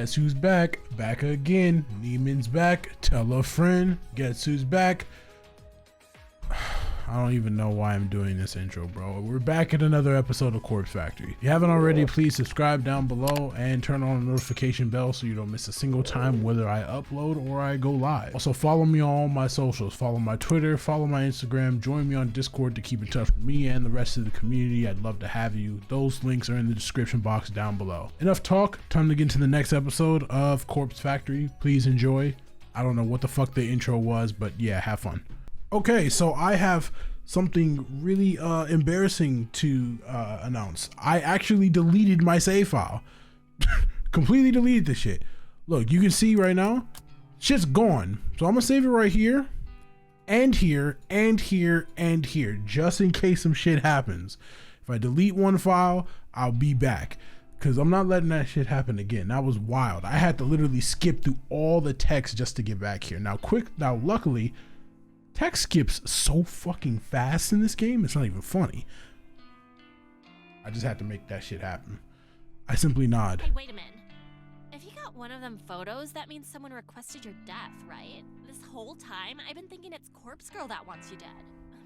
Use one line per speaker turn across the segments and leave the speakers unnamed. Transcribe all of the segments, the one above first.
Guess who's back? Back again. Neiman's back. Tell a friend. Guess who's back? I don't even know why I'm doing this intro, bro. We're back at another episode of Corpse Factory. If you haven't already, please subscribe down below and turn on the notification bell so you don't miss a single time whether I upload or I go live. Also, follow me on all my socials. Follow my Twitter, follow my Instagram, join me on Discord to keep in touch with me and the rest of the community. I'd love to have you. Those links are in the description box down below. Enough talk, time to get into the next episode of Corpse Factory. Please enjoy. I don't know what the fuck the intro was, but yeah, have fun. Okay, so I have something really embarrassing to announce. I actually deleted my save file. Completely deleted this shit. Look, you can see right now, shit's gone. So I'm gonna save it right here, and here, and here, and here, just in case some shit happens. If I delete one file, I'll be back. Cause I'm not letting that shit happen again. That was wild. I had to literally skip through all the text just to get back here. Now luckily, text skips so fucking fast in this game, it's not even funny. I just had to make that shit happen. I simply nod.
Hey, wait a minute. If you got one of them photos, that means someone requested your death, right? This whole time, I've been thinking it's Corpse Girl that wants you dead.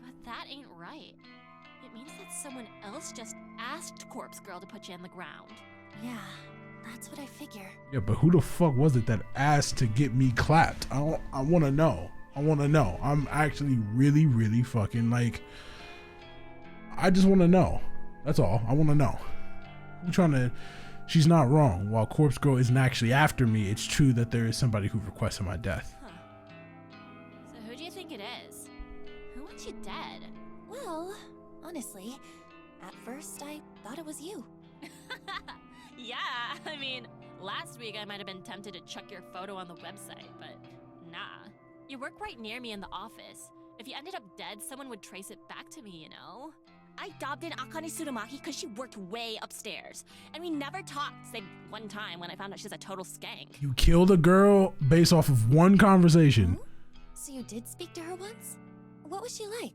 But that ain't right. It means that someone else just asked Corpse Girl to put you in the ground. Yeah, that's what I figure. Yeah,
but who the fuck was it that asked to get me clapped? I want to know. I want to know. I'm actually really fucking like, I just want to know. That's all. I want to know. I'm trying to, she's not wrong. While Corpse Girl isn't actually after me, it's true that there is somebody who requested my death.
Huh. So who do you think it is? Who wants you dead?
Well, honestly, at first I thought it was you.
Yeah, I mean, last week I might have been tempted to chuck your photo on the website, but nah. You work right near me in the office. If you ended up dead, someone would trace it back to me, you know? I dobbed in Akane Tsurumaki because she worked way upstairs. And we never talked, save one time when I found out she's a total skank.
You killed a girl based off of one conversation.
Oh? So you did speak to her once? What was she like?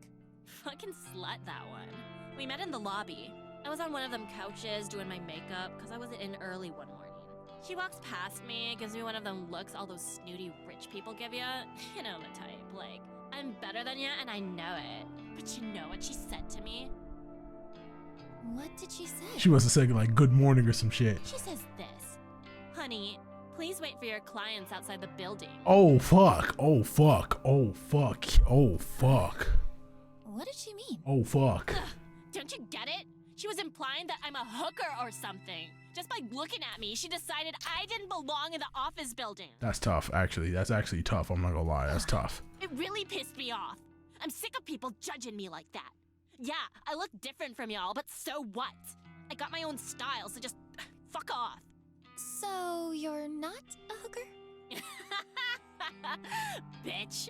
Fucking slut, that one. We met in the lobby. I was on one of them couches doing my makeup because I was in early one morning. She walks past me, gives me one of them looks all those snooty rich people give you. You know the type, like, I'm better than you and I know it. But you know what she said to me?
What did she say?
She must have said like good morning or some shit.
She says this. Honey, please wait for your clients outside the building.
Oh fuck, oh fuck, oh fuck, oh fuck.
What did she mean?
Oh fuck.
Ugh, don't you get it? She was implying that I'm a hooker or something. Just by looking at me, she decided I didn't belong in the office building.
That's tough, actually. That's actually tough. I'm not gonna lie. That's tough.
It really pissed me off. I'm sick of people judging me like that. Yeah, I look different from y'all, but so what? I got my own style, so just fuck off.
So you're not a hooker?
Bitch.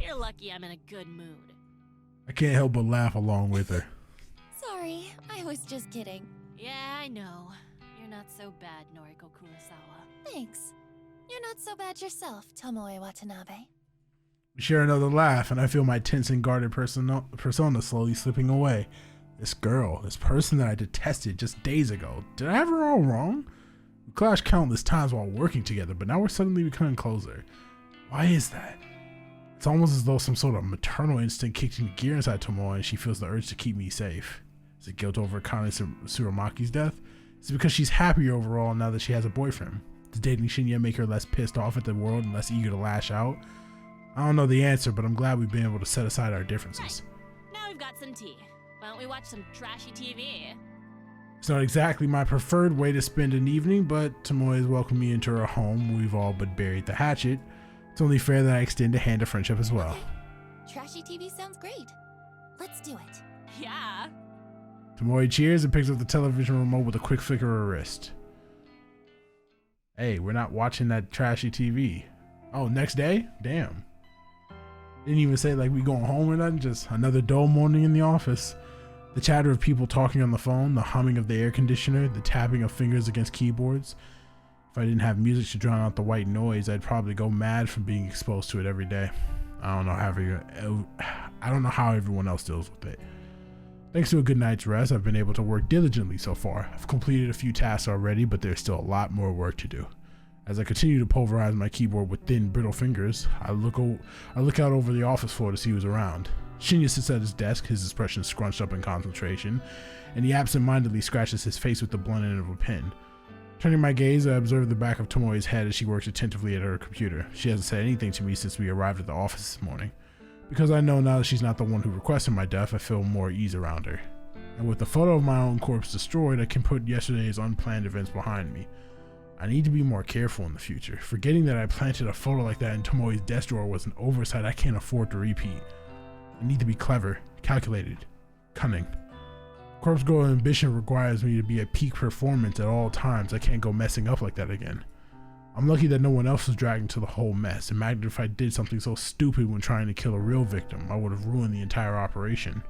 You're lucky I'm in a good mood.
I can't help but laugh along with her.
Sorry, I was just kidding.
Yeah, I know. You're not so bad, Noriko Kurosawa.
Thanks. You're not so bad yourself, Tomoe Watanabe.
We share another laugh, and I feel my tense and guarded persona slowly slipping away. This girl, this person that I detested just days ago, did I have her all wrong? We clashed countless times while working together, but now we're suddenly becoming closer. Why is that? It's almost as though some sort of maternal instinct kicked into gear inside Tomoe, and she feels the urge to keep me safe. Is it guilt over Akane Tsurumaki's death? Is it because she's happier overall now that she has a boyfriend? Does dating Shinya make her less pissed off at the world and less eager to lash out? I don't know the answer, but I'm glad we've been able to set aside our differences.
Right. Now we've got some tea. Why don't we watch some trashy TV?
It's not exactly my preferred way to spend an evening, but Tomoe has welcomed me into her home. We've all but buried the hatchet. It's only fair that I extend a hand of friendship as well.
Okay. Trashy TV sounds great. Let's do it.
Yeah.
Tomoe cheers and picks up the television remote with a quick flick of her wrist. Hey, we're not watching that trashy TV. Oh, next day? Damn. Didn't even say like we going home or nothing, just another dull morning in the office. The chatter of people talking on the phone, the humming of the air conditioner, the tapping of fingers against keyboards. If I didn't have music to drown out the white noise, I'd probably go mad from being exposed to it every day. I don't know how everyone else deals with it. Thanks to a good night's rest, I've been able to work diligently so far. I've completed a few tasks already, but there's still a lot more work to do. As I continue to pulverize my keyboard with thin, brittle fingers, I look out over the office floor to see who's around. Shinya sits at his desk, his expression scrunched up in concentration, and he absent-mindedly scratches his face with the blunt end of a pen. Turning my gaze, I observe the back of Tomoe's head as she works attentively at her computer. She hasn't said anything to me since we arrived at the office this morning. Because I know now that she's not the one who requested my death, I feel more ease around her. And with the photo of my own corpse destroyed, I can put yesterday's unplanned events behind me. I need to be more careful in the future. Forgetting that I planted a photo like that in Tomoe's desk drawer was an oversight I can't afford to repeat. I need to be clever, calculated, cunning. Corpse Girl ambition requires me to be at peak performance at all times. I can't go messing up like that again. I'm lucky that no one else was dragged into the whole mess. Imagine if I did something so stupid when trying to kill a real victim. I would have ruined the entire operation.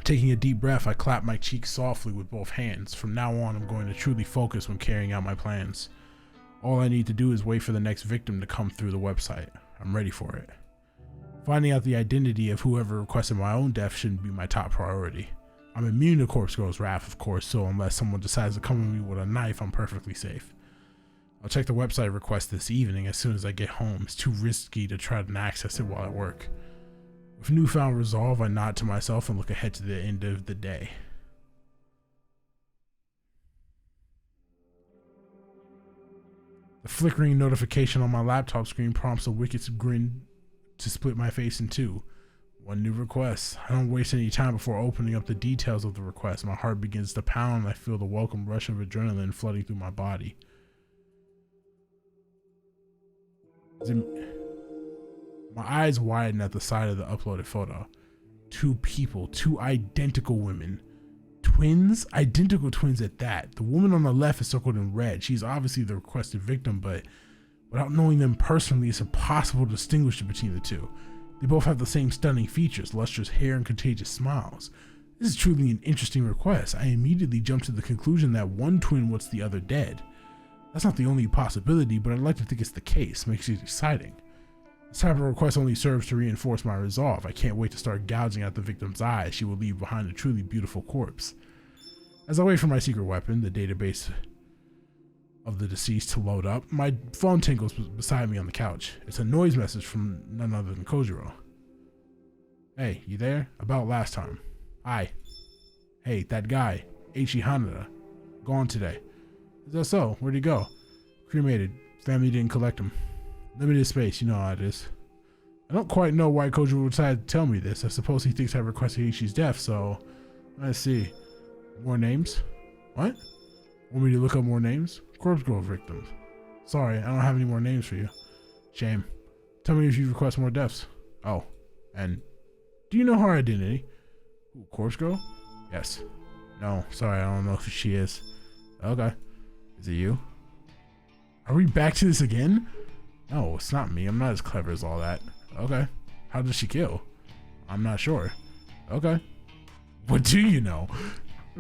Taking a deep breath, I clap my cheek softly with both hands. From now on, I'm going to truly focus when carrying out my plans. All I need to do is wait for the next victim to come through the website. I'm ready for it. Finding out the identity of whoever requested my own death shouldn't be my top priority. I'm immune to Corpse Girl's wrath, of course, so unless someone decides to come at me with a knife, I'm perfectly safe. I'll check the website request this evening as soon as I get home. It's too risky to try to access it while at work. With newfound resolve, I nod to myself and look ahead to the end of the day. The flickering notification on my laptop screen prompts a wicked grin to split my face in two. One new request. I don't waste any time before opening up the details of the request. My heart begins to pound and I feel the welcome rush of adrenaline flooding through my body. My eyes widen at the sight of the uploaded photo. Two people, two identical women. Twins? Identical twins at that. The woman on the left is circled in red. She's obviously the requested victim, but without knowing them personally, it's impossible to distinguish between the two. They both have the same stunning features, lustrous hair and contagious smiles. This is truly an interesting request. I immediately jump to the conclusion that one twin wants the other dead. That's not the only possibility, but I'd like to think it's the case. Makes it exciting. This type of request only serves to reinforce my resolve. I can't wait to start gouging out the victim's eyes she will leave behind a truly beautiful corpse. As I wait for my secret weapon, the database of the deceased, to load up, my phone tinkles beside me on the couch. It's a noise message from none other than Kojiro. Hey, you there? About last time. Hi. Hey, that guy, Eiichi Hanada, gone today. Is that so? Where'd he go? Cremated. Family didn't collect him. Limited space, you know how it is. I don't quite know why Kojiro decided to tell me this. I suppose he thinks I requested Eiichi's death, so let's see. More names? What? Want me to look up more names? Corpse Girl victims. Sorry, I don't have any more names for you. Shame. Tell me if you request more deaths. Oh, and do you know her identity? Ooh, Corpse Girl? Yes. No, sorry, I don't know who she is. Okay. Is it you? Are we back to this again? No, it's not me. I'm not as clever as all that. Okay. How did she kill? I'm not sure. Okay. What do you know?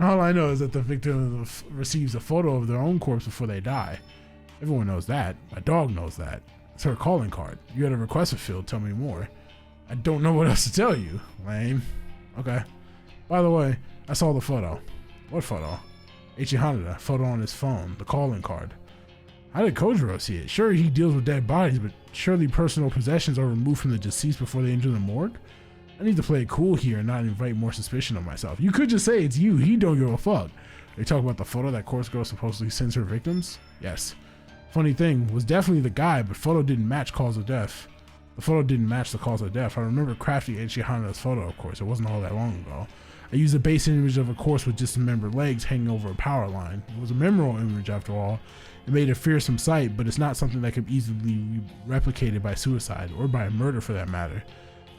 All I know is that the victim receives a photo of their own corpse before they die. Everyone knows that. My dog knows that. It's her calling card. You had a request fulfilled. Tell me more. I don't know what else to tell you. Lame. Okay. By the way, I saw the photo. What photo? Eiichi Hanada. Photo on his phone. The calling card. How did Kojiro see it? Sure, he deals with dead bodies, but surely personal possessions are removed from the deceased before they enter the morgue? I need to play it cool here and not invite more suspicion of myself. You could just say it's you. He don't give a fuck. They talk about the photo that Corpse Girl supposedly sends her victims? Yes. Funny thing, was definitely the guy, but photo didn't match cause of death. The photo didn't match the cause of death. I remember crafting Eiichi Hanada's photo, of course. It wasn't all that long ago. I used a base image of a corpse with dismembered legs hanging over a power line. It was a memorable image after all. It made a fearsome sight, but it's not something that could easily be replicated by suicide, or by murder for that matter.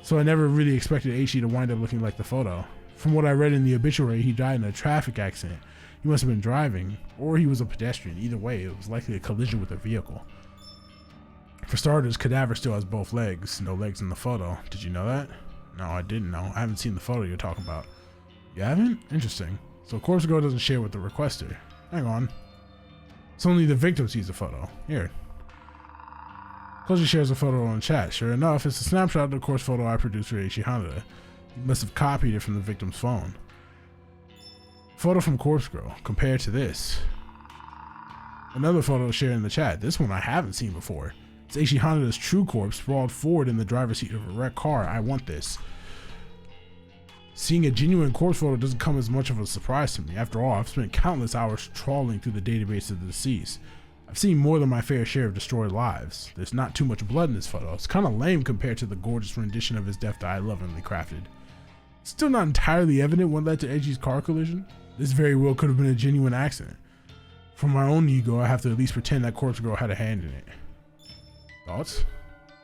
So I never really expected Eiichi to wind up looking like the photo. From what I read in the obituary, he died in a traffic accident. He must have been driving, or he was a pedestrian. Either way, it was likely a collision with a vehicle. For starters, cadaver still has both legs. No legs in the photo. Did you know that? No, I didn't know. I haven't seen the photo you're talking about. You haven't? Interesting. So Corpse Girl doesn't share with the requester. Hang on. It's only the victim sees the photo. Here. Koji shares a photo on chat. Sure enough, it's a snapshot of the corpse photo I produced for Eiichi Hanada. He must have copied it from the victim's phone. Photo from Corpse Girl. Compared to this. Another photo shared in the chat. This one I haven't seen before. It's Eiichi Hanada's true corpse sprawled forward in the driver's seat of a wrecked car. I want this. Seeing a genuine corpse photo doesn't come as much of a surprise to me. After all, I've spent countless hours trawling through the database of the deceased. I've seen more than my fair share of destroyed lives. There's not too much blood in this photo. It's kind of lame compared to the gorgeous rendition of his death that I lovingly crafted. It's still not entirely evident what led to Edgy's car collision. This very well could have been a genuine accident. For my own ego, I have to at least pretend that Corpse Girl had a hand in it. Thoughts?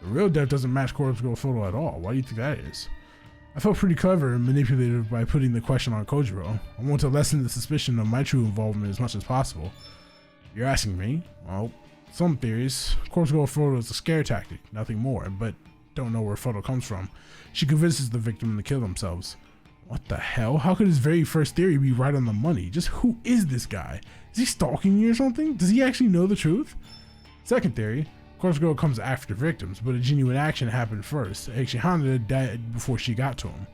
The real death doesn't match Corpse Girl's photo at all. Why do you think that is? I felt pretty clever and manipulative by putting the question on Kojiro. I want to lessen the suspicion of my true involvement as much as possible. You're asking me? Well, some theories. Corpse Girl photo is a scare tactic, nothing more, but don't know where photo comes from. She convinces the victim to kill themselves. What the hell? How could his very first theory be right on the money? Just who is this guy? Is he stalking me or something? Does he actually know the truth? Second theory. Corpse Girl comes after victims, but a genuine action happened first. Eiichi Hanada died before she got to him.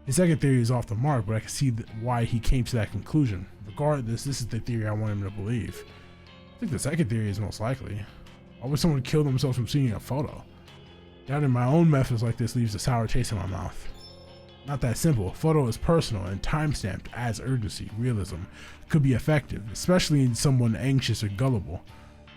His second theory is off the mark, but I can see why he came to that conclusion. Regardless, this is the theory I want him to believe. I think the second theory is most likely. Why would someone kill themselves from seeing a photo? Doubting my own methods like this leaves a sour taste in my mouth. Not that simple. A photo is personal and time-stamped adds urgency, realism. It could be effective, especially in someone anxious or gullible.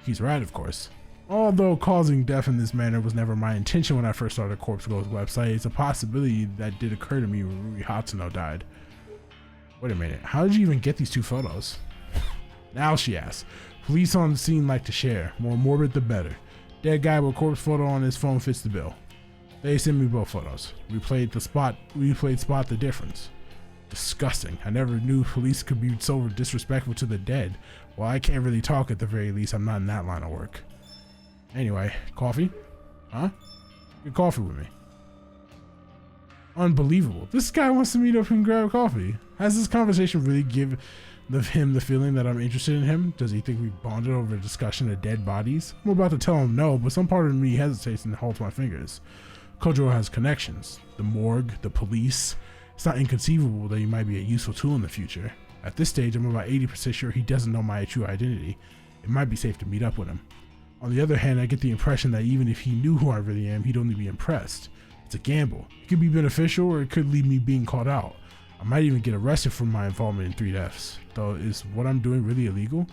He's right, of course. Although causing death in this manner was never my intention when I first started Corpse Girl's website, it's a possibility that did occur to me when Rui Hatsuno died. Wait a minute, how did you even get these two photos? Now she asks. Police on the scene like to share. More morbid the better. Dead guy with corpse photo on his phone fits the bill. They sent me both photos. We played spot the difference. Disgusting. I never knew police could be so disrespectful to the dead. Well, I can't really talk at the very least. I'm not in that line of work. Anyway, coffee? Huh? Get coffee with me. Unbelievable. This guy wants to meet up and grab coffee. Has this conversation really given him the feeling that I'm interested in him? Does he think we bonded over a discussion of dead bodies? I'm about to tell him no, but some part of me hesitates and holds my fingers. Kojiro has connections. The morgue, the police. It's not inconceivable that he might be a useful tool in the future. At this stage, I'm about 80% sure he doesn't know my true identity. It might be safe to meet up with him. On the other hand, I get the impression that even if he knew who I really am, he'd only be impressed. It's a gamble. It could be beneficial or it could leave me being caught out. I might even get arrested for my involvement in 3 deaths. Though, is what I'm doing really illegal?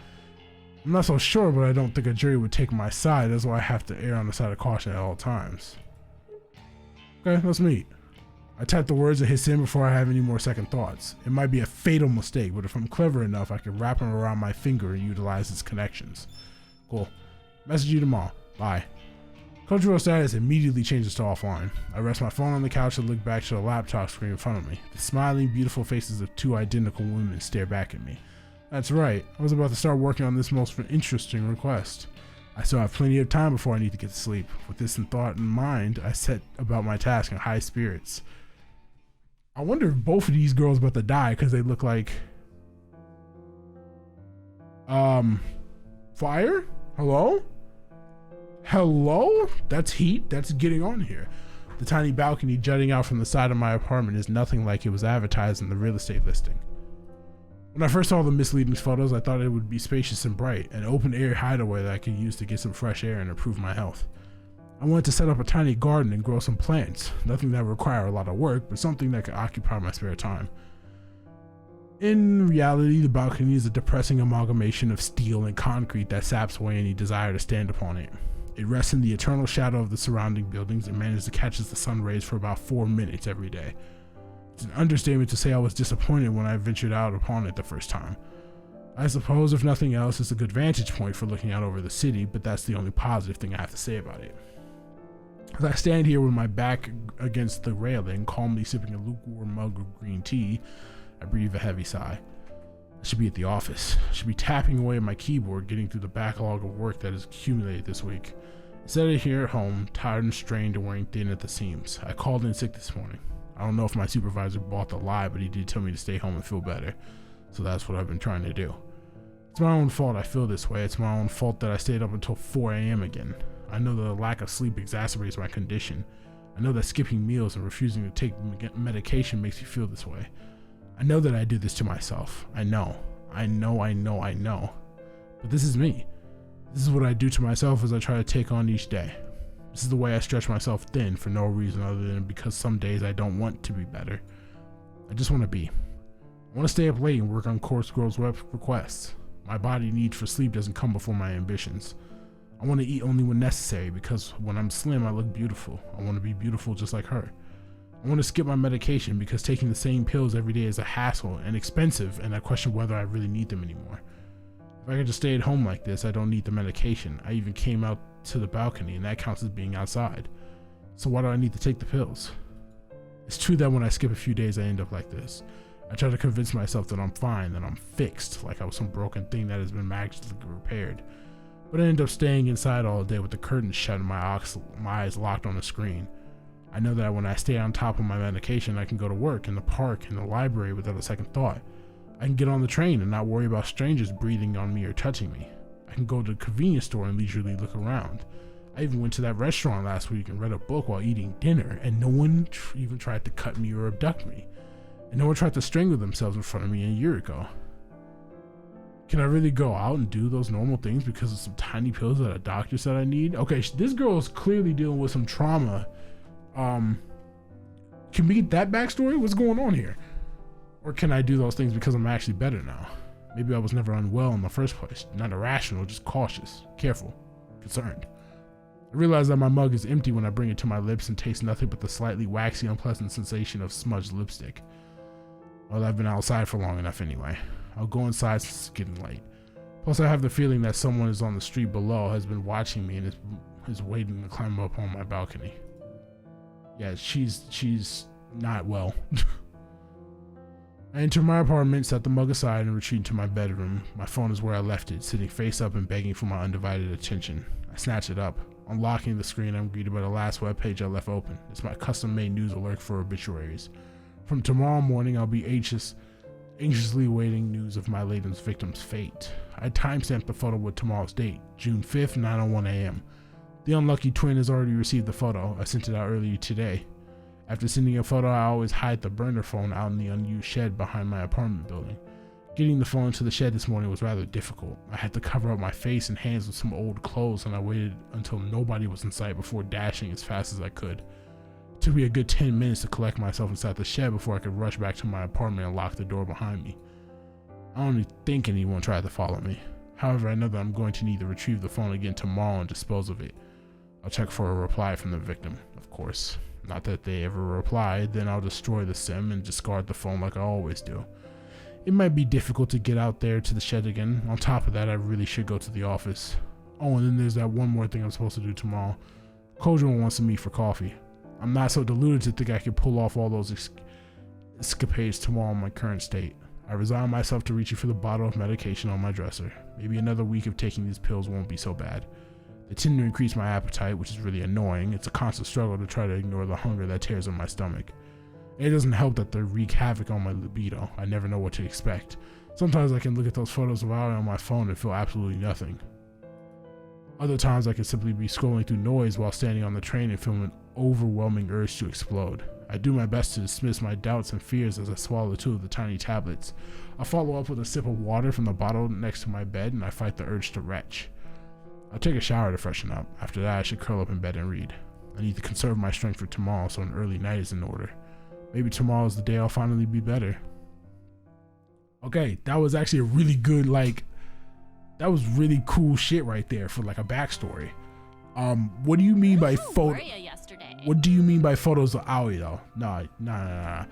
I'm not so sure, but I don't think a jury would take my side. That's why I have to err on the side of caution at all times. Okay, let's meet. I type the words and hit send before I have any more second thoughts. It might be a fatal mistake, but if I'm clever enough, I can wrap them around my finger and utilize its connections. Cool. Message you tomorrow. Bye. Kojiro status immediately changes to offline. I rest my phone on the couch and look back to the laptop screen in front of me. The smiling, beautiful faces of 2 identical women stare back at me. That's right. I was about to start working on this most interesting request. I still have plenty of time before I need to get to sleep. With this in thought in mind, I set about my task in high spirits. I wonder if both of these girls are about to die because they look like... Fire? Hello? Hello? That's heat. That's getting on here. The tiny balcony jutting out from the side of my apartment is nothing like it was advertised in the real estate listing. When I first saw the misleading photos, I thought it would be spacious and bright, an open air hideaway that I could use to get some fresh air and improve my health. I wanted to set up a tiny garden and grow some plants, nothing that would require a lot of work, but something that could occupy my spare time. In reality, the balcony is a depressing amalgamation of steel and concrete that saps away any desire to stand upon it. It rests in the eternal shadow of the surrounding buildings and manages to catch the sun rays for about 4 minutes every day. It's an understatement to say I was disappointed when I ventured out upon it the first time. I suppose, if nothing else, it's a good vantage point for looking out over the city, but that's the only positive thing I have to say about it. As I stand here with my back against the railing, calmly sipping a lukewarm mug of green tea, I breathe a heavy sigh. I should be at the office. I should be tapping away at my keyboard, getting through the backlog of work that has accumulated this week. Instead of here at home, tired and strained and wearing thin at the seams. I called in sick this morning. I don't know if my supervisor bought the lie, but he did tell me to stay home and feel better. So that's what I've been trying to do. It's my own fault I feel this way. It's my own fault that I stayed up until 4 a.m. again. I know that the lack of sleep exacerbates my condition. I know that skipping meals and refusing to take medication makes me feel this way. I know that I do this to myself. I know. But this is me. This is what I do to myself as I try to take on each day. This is the way I stretch myself thin for no reason other than because some days I don't want to be better. I just want to be. I want to stay up late and work on Corpse Girl's web requests. My body need for sleep doesn't come before my ambitions. I want to eat only when necessary because when I'm slim I look beautiful. I want to be beautiful just like her. I want to skip my medication because taking the same pills every day is a hassle and expensive, and I question whether I really need them anymore. If I could just stay at home like this, I don't need the medication. I even came out to the balcony, and that counts as being outside. So why do I need to take the pills? It's true that when I skip a few days I end up like this. I try to convince myself that I'm fine, that I'm fixed, like I was some broken thing that has been magically repaired. But I end up staying inside all day with the curtains shut and my eyes locked on the screen. I know that when I stay on top of my medication, I can go to work, in the park, in the library without a second thought. I can get on the train and not worry about strangers breathing on me or touching me. I can go to the convenience store and leisurely look around. I even went to that restaurant last week and read a book while eating dinner, and no one even tried to cut me or abduct me. And no one tried to strangle themselves in front of me a year ago. Can I really go out and do those normal things because of some tiny pills that a doctor said I need? Okay, this girl is clearly dealing with some trauma. Can we get that backstory? What's going on here? Or can I do those things because I'm actually better now? Maybe I was never unwell in the first place. Not irrational, just cautious, careful, concerned. I realize that my mug is empty when I bring it to my lips and taste nothing but the slightly waxy, unpleasant sensation of smudged lipstick. Well, I've been outside for long enough anyway. I'll go inside since it's getting late. Plus, I have the feeling that someone is on the street below, has been watching me, and is waiting to climb up on my balcony. Yeah, she's not well. I enter my apartment, set the mug aside, and retreat to my bedroom. My phone is where I left it, sitting face up and begging for my undivided attention. I snatch it up. Unlocking the screen, I'm greeted by the last webpage I left open. It's my custom-made news alert for obituaries. From tomorrow morning, I'll be anxiously awaiting news of my latest victim's fate. I timestamped the photo with tomorrow's date, June 5th, 9:01 a.m. The unlucky twin has already received the photo. I sent it out earlier today. After sending a photo, I always hide the burner phone out in the unused shed behind my apartment building. Getting the phone to the shed this morning was rather difficult. I had to cover up my face and hands with some old clothes, and I waited until nobody was in sight before dashing as fast as I could. It took me a good 10 minutes to collect myself inside the shed before I could rush back to my apartment and lock the door behind me. I don't even think anyone tried to follow me. However, I know that I'm going to need to retrieve the phone again tomorrow and dispose of it. I'll check for a reply from the victim, of course. Not that they ever reply, then I'll destroy the sim and discard the phone like I always do. It might be difficult to get out there to the shed again. On top of that, I really should go to the office. Oh, and then there's that one more thing I'm supposed to do tomorrow. Kojiro wants to meet for coffee. I'm not so deluded to think I could pull off all those escapades tomorrow in my current state. I resign myself to reaching for the bottle of medication on my dresser. Maybe another week of taking these pills won't be so bad. They tend to increase my appetite, which is really annoying. It's a constant struggle to try to ignore the hunger that tears in my stomach. It doesn't help that they wreak havoc on my libido. I never know what to expect. Sometimes I can look at those photos of Aoi on my phone and feel absolutely nothing. Other times I can simply be scrolling through noise while standing on the train and feel an overwhelming urge to explode. I do my best to dismiss my doubts and fears as I swallow 2 of the tiny tablets. I follow up with a sip of water from the bottle next to my bed, and I fight the urge to retch. I'll take a shower to freshen up. After that, I should curl up in bed and read. I need to conserve my strength for tomorrow, so an early night is in order. Maybe tomorrow is the day I'll finally be better. Okay, that was actually a really good, that was really cool shit right there for a backstory. What do you mean by photo? What do you mean by photos of Aoi though? No.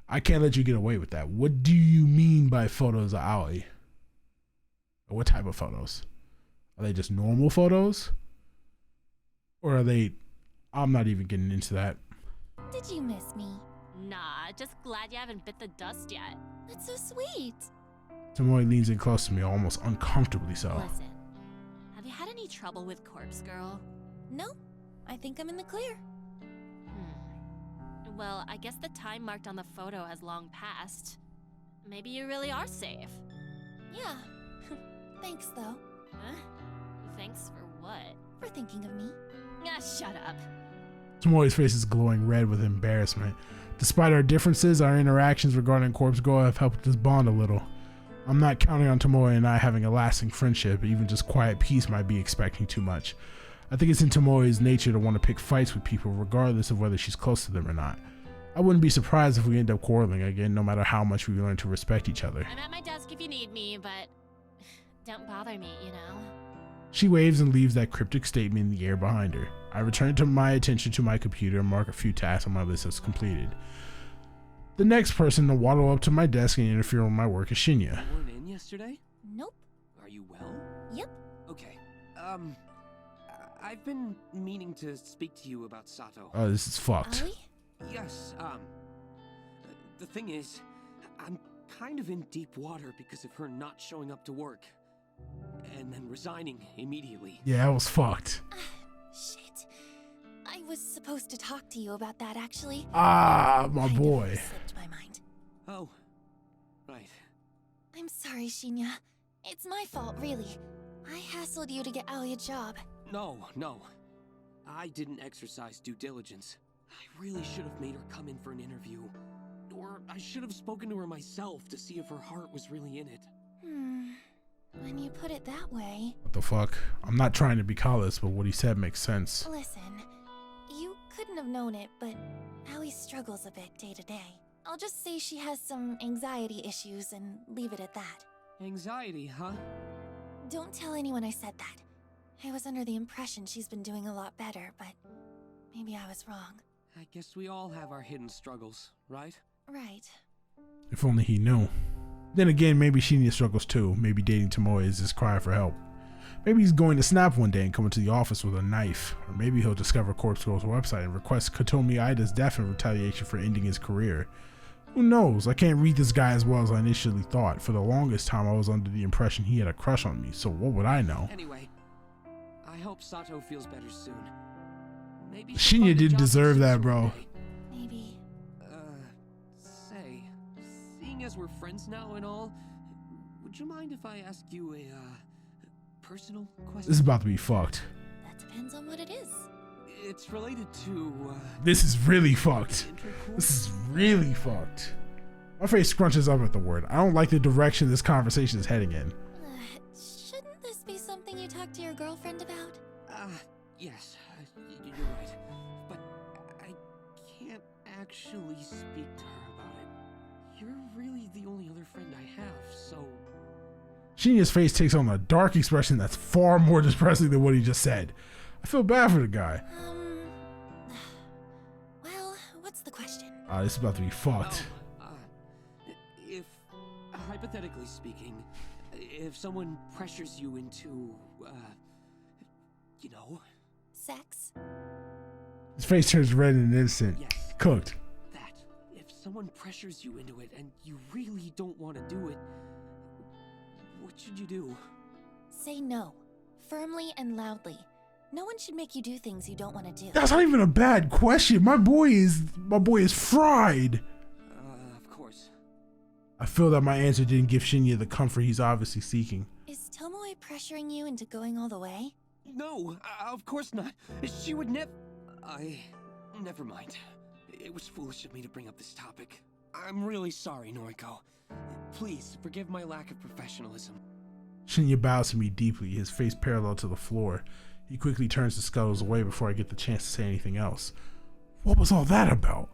I can't let you get away with that. What do you mean by photos of Aoi? What type of photos? Are they just normal photos? Or are they... I'm not even getting into that.
Did you miss me?
Nah, just glad you haven't bit the dust yet.
That's so sweet.
Tomoe leans in close to me, almost uncomfortably so.
Listen, have you had any trouble with Corpse Girl?
No, I think I'm in the clear.
Well, I guess the time marked on the photo has long passed. Maybe you really are safe.
Yeah. Thanks, though.
Huh? Thanks for what?
For thinking of me.
Ah, shut up.
Tomoe's face is glowing red with embarrassment. Despite our differences, our interactions regarding Corpse Girl have helped us bond a little. I'm not counting on Tomoe and I having a lasting friendship. Even just quiet peace might be expecting too much. I think it's in Tomoe's nature to want to pick fights with people regardless of whether she's close to them or not. I wouldn't be surprised if we end up quarreling again, no matter how much we learn to respect each other.
I'm at my desk if you need me, but don't bother me, you know?
She waves and leaves that cryptic statement in the air behind her. I return to my attention to my computer and mark a few tasks on my list as completed. The next person to waddle up to my desk and interfere with my work is Shinya.
You weren't in yesterday?
Nope.
Are you well?
Yep.
Okay. I've been meaning to speak to you about Sato.
Oh, this is fucked.
Ollie?
Yes, the thing is, I'm kind of in deep water because of her not showing up to work. And then resigning immediately.
Yeah, that was fucked.
Shit. I was supposed to talk to you about that, actually.
Ah, my
Kind of
boy.
slipped my mind.
Oh, right.
I'm sorry, Shinya. It's my fault, really. I hassled you to get Allie a job.
No. I didn't exercise due diligence. I really should have made her come in for an interview. Or I should have spoken to her myself to see if her heart was really in it.
When you put it that way...
What the fuck? I'm not trying to be callous, but what he said makes sense.
Listen, you couldn't have known it, but Allie struggles a bit day to day. I'll just say she has some anxiety issues and leave it at that.
Anxiety, huh?
Don't tell anyone I said that. I was under the impression she's been doing a lot better, but maybe I was wrong.
I guess we all have our hidden struggles, right?
Right.
If only he knew. Then again, maybe Shinya struggles too. Maybe dating Tomoe is his cry for help. Maybe he's going to snap one day and come into the office with a knife. Or maybe he'll discover Corpse Girl's website and request Kotomi Ida's death in retaliation for ending his career. Who knows? I can't read this guy as well as I initially thought. For the longest time, I was under the impression he had a crush on me, so what would I know?
Anyway, I hope Sato feels better soon. Maybe
Shinya didn't deserve that, bro.
Maybe.
Say, seeing as we're friends now and all, would you mind if I ask you a, personal question?
This is about to be fucked.
That depends on what it is.
It's related to,
This is really fucked.
intercourse?
This is really fucked. My face scrunches up at the word. I don't like the direction this conversation is heading in.
Shouldn't this be something you talk to your girlfriend about?
Yes, you're right. But I can't actually speak to her about it. You're really the only other friend I have, so...
Shinya's face takes on a dark expression that's far more depressing than what he just said. I feel bad for the guy.
Well, what's the question?
This is about to be fucked.
If, hypothetically speaking, if someone pressures you into, you know...
Sex?
His face turns red and innocent.
Yes.
Cooked.
That. If someone pressures you into it and you really don't want to do it, what should you do?
Say no. Firmly and loudly. No one should make you do things you don't want to do.
That's not even a bad question. My boy is fried.
Of course.
I feel that my answer didn't give Shinya the comfort he's obviously seeking.
Is Tomoe pressuring you into going all the way?
No, of course not. She would never... Never mind. It was foolish of me to bring up this topic. I'm really sorry, Noriko. Please, forgive my lack of professionalism.
Shinya bows to me deeply, his face parallel to the floor. He quickly turns the scuttles away before I get the chance to say anything else. What was all that about?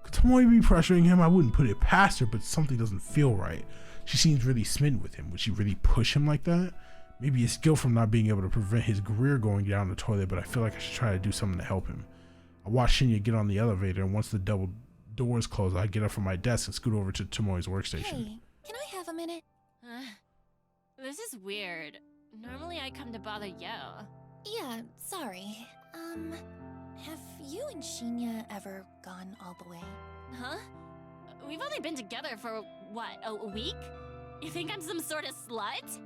Could Tomoe be pressuring him? I wouldn't put it past her, but something doesn't feel right. She seems really smitten with him. Would she really push him like that? Maybe it's guilt from not being able to prevent his career going down the toilet, but I feel like I should try to do something to help him. I watch Shinya get on the elevator, and once the double doors close, I get up from my desk and scoot over to Tomoe's workstation.
Hey, can I have a minute?
This is weird. Normally I come to bother you.
Yeah, sorry. Have you and Shinya ever gone all the way?
Huh? We've only been together for, what, a week? You think I'm some sort of slut?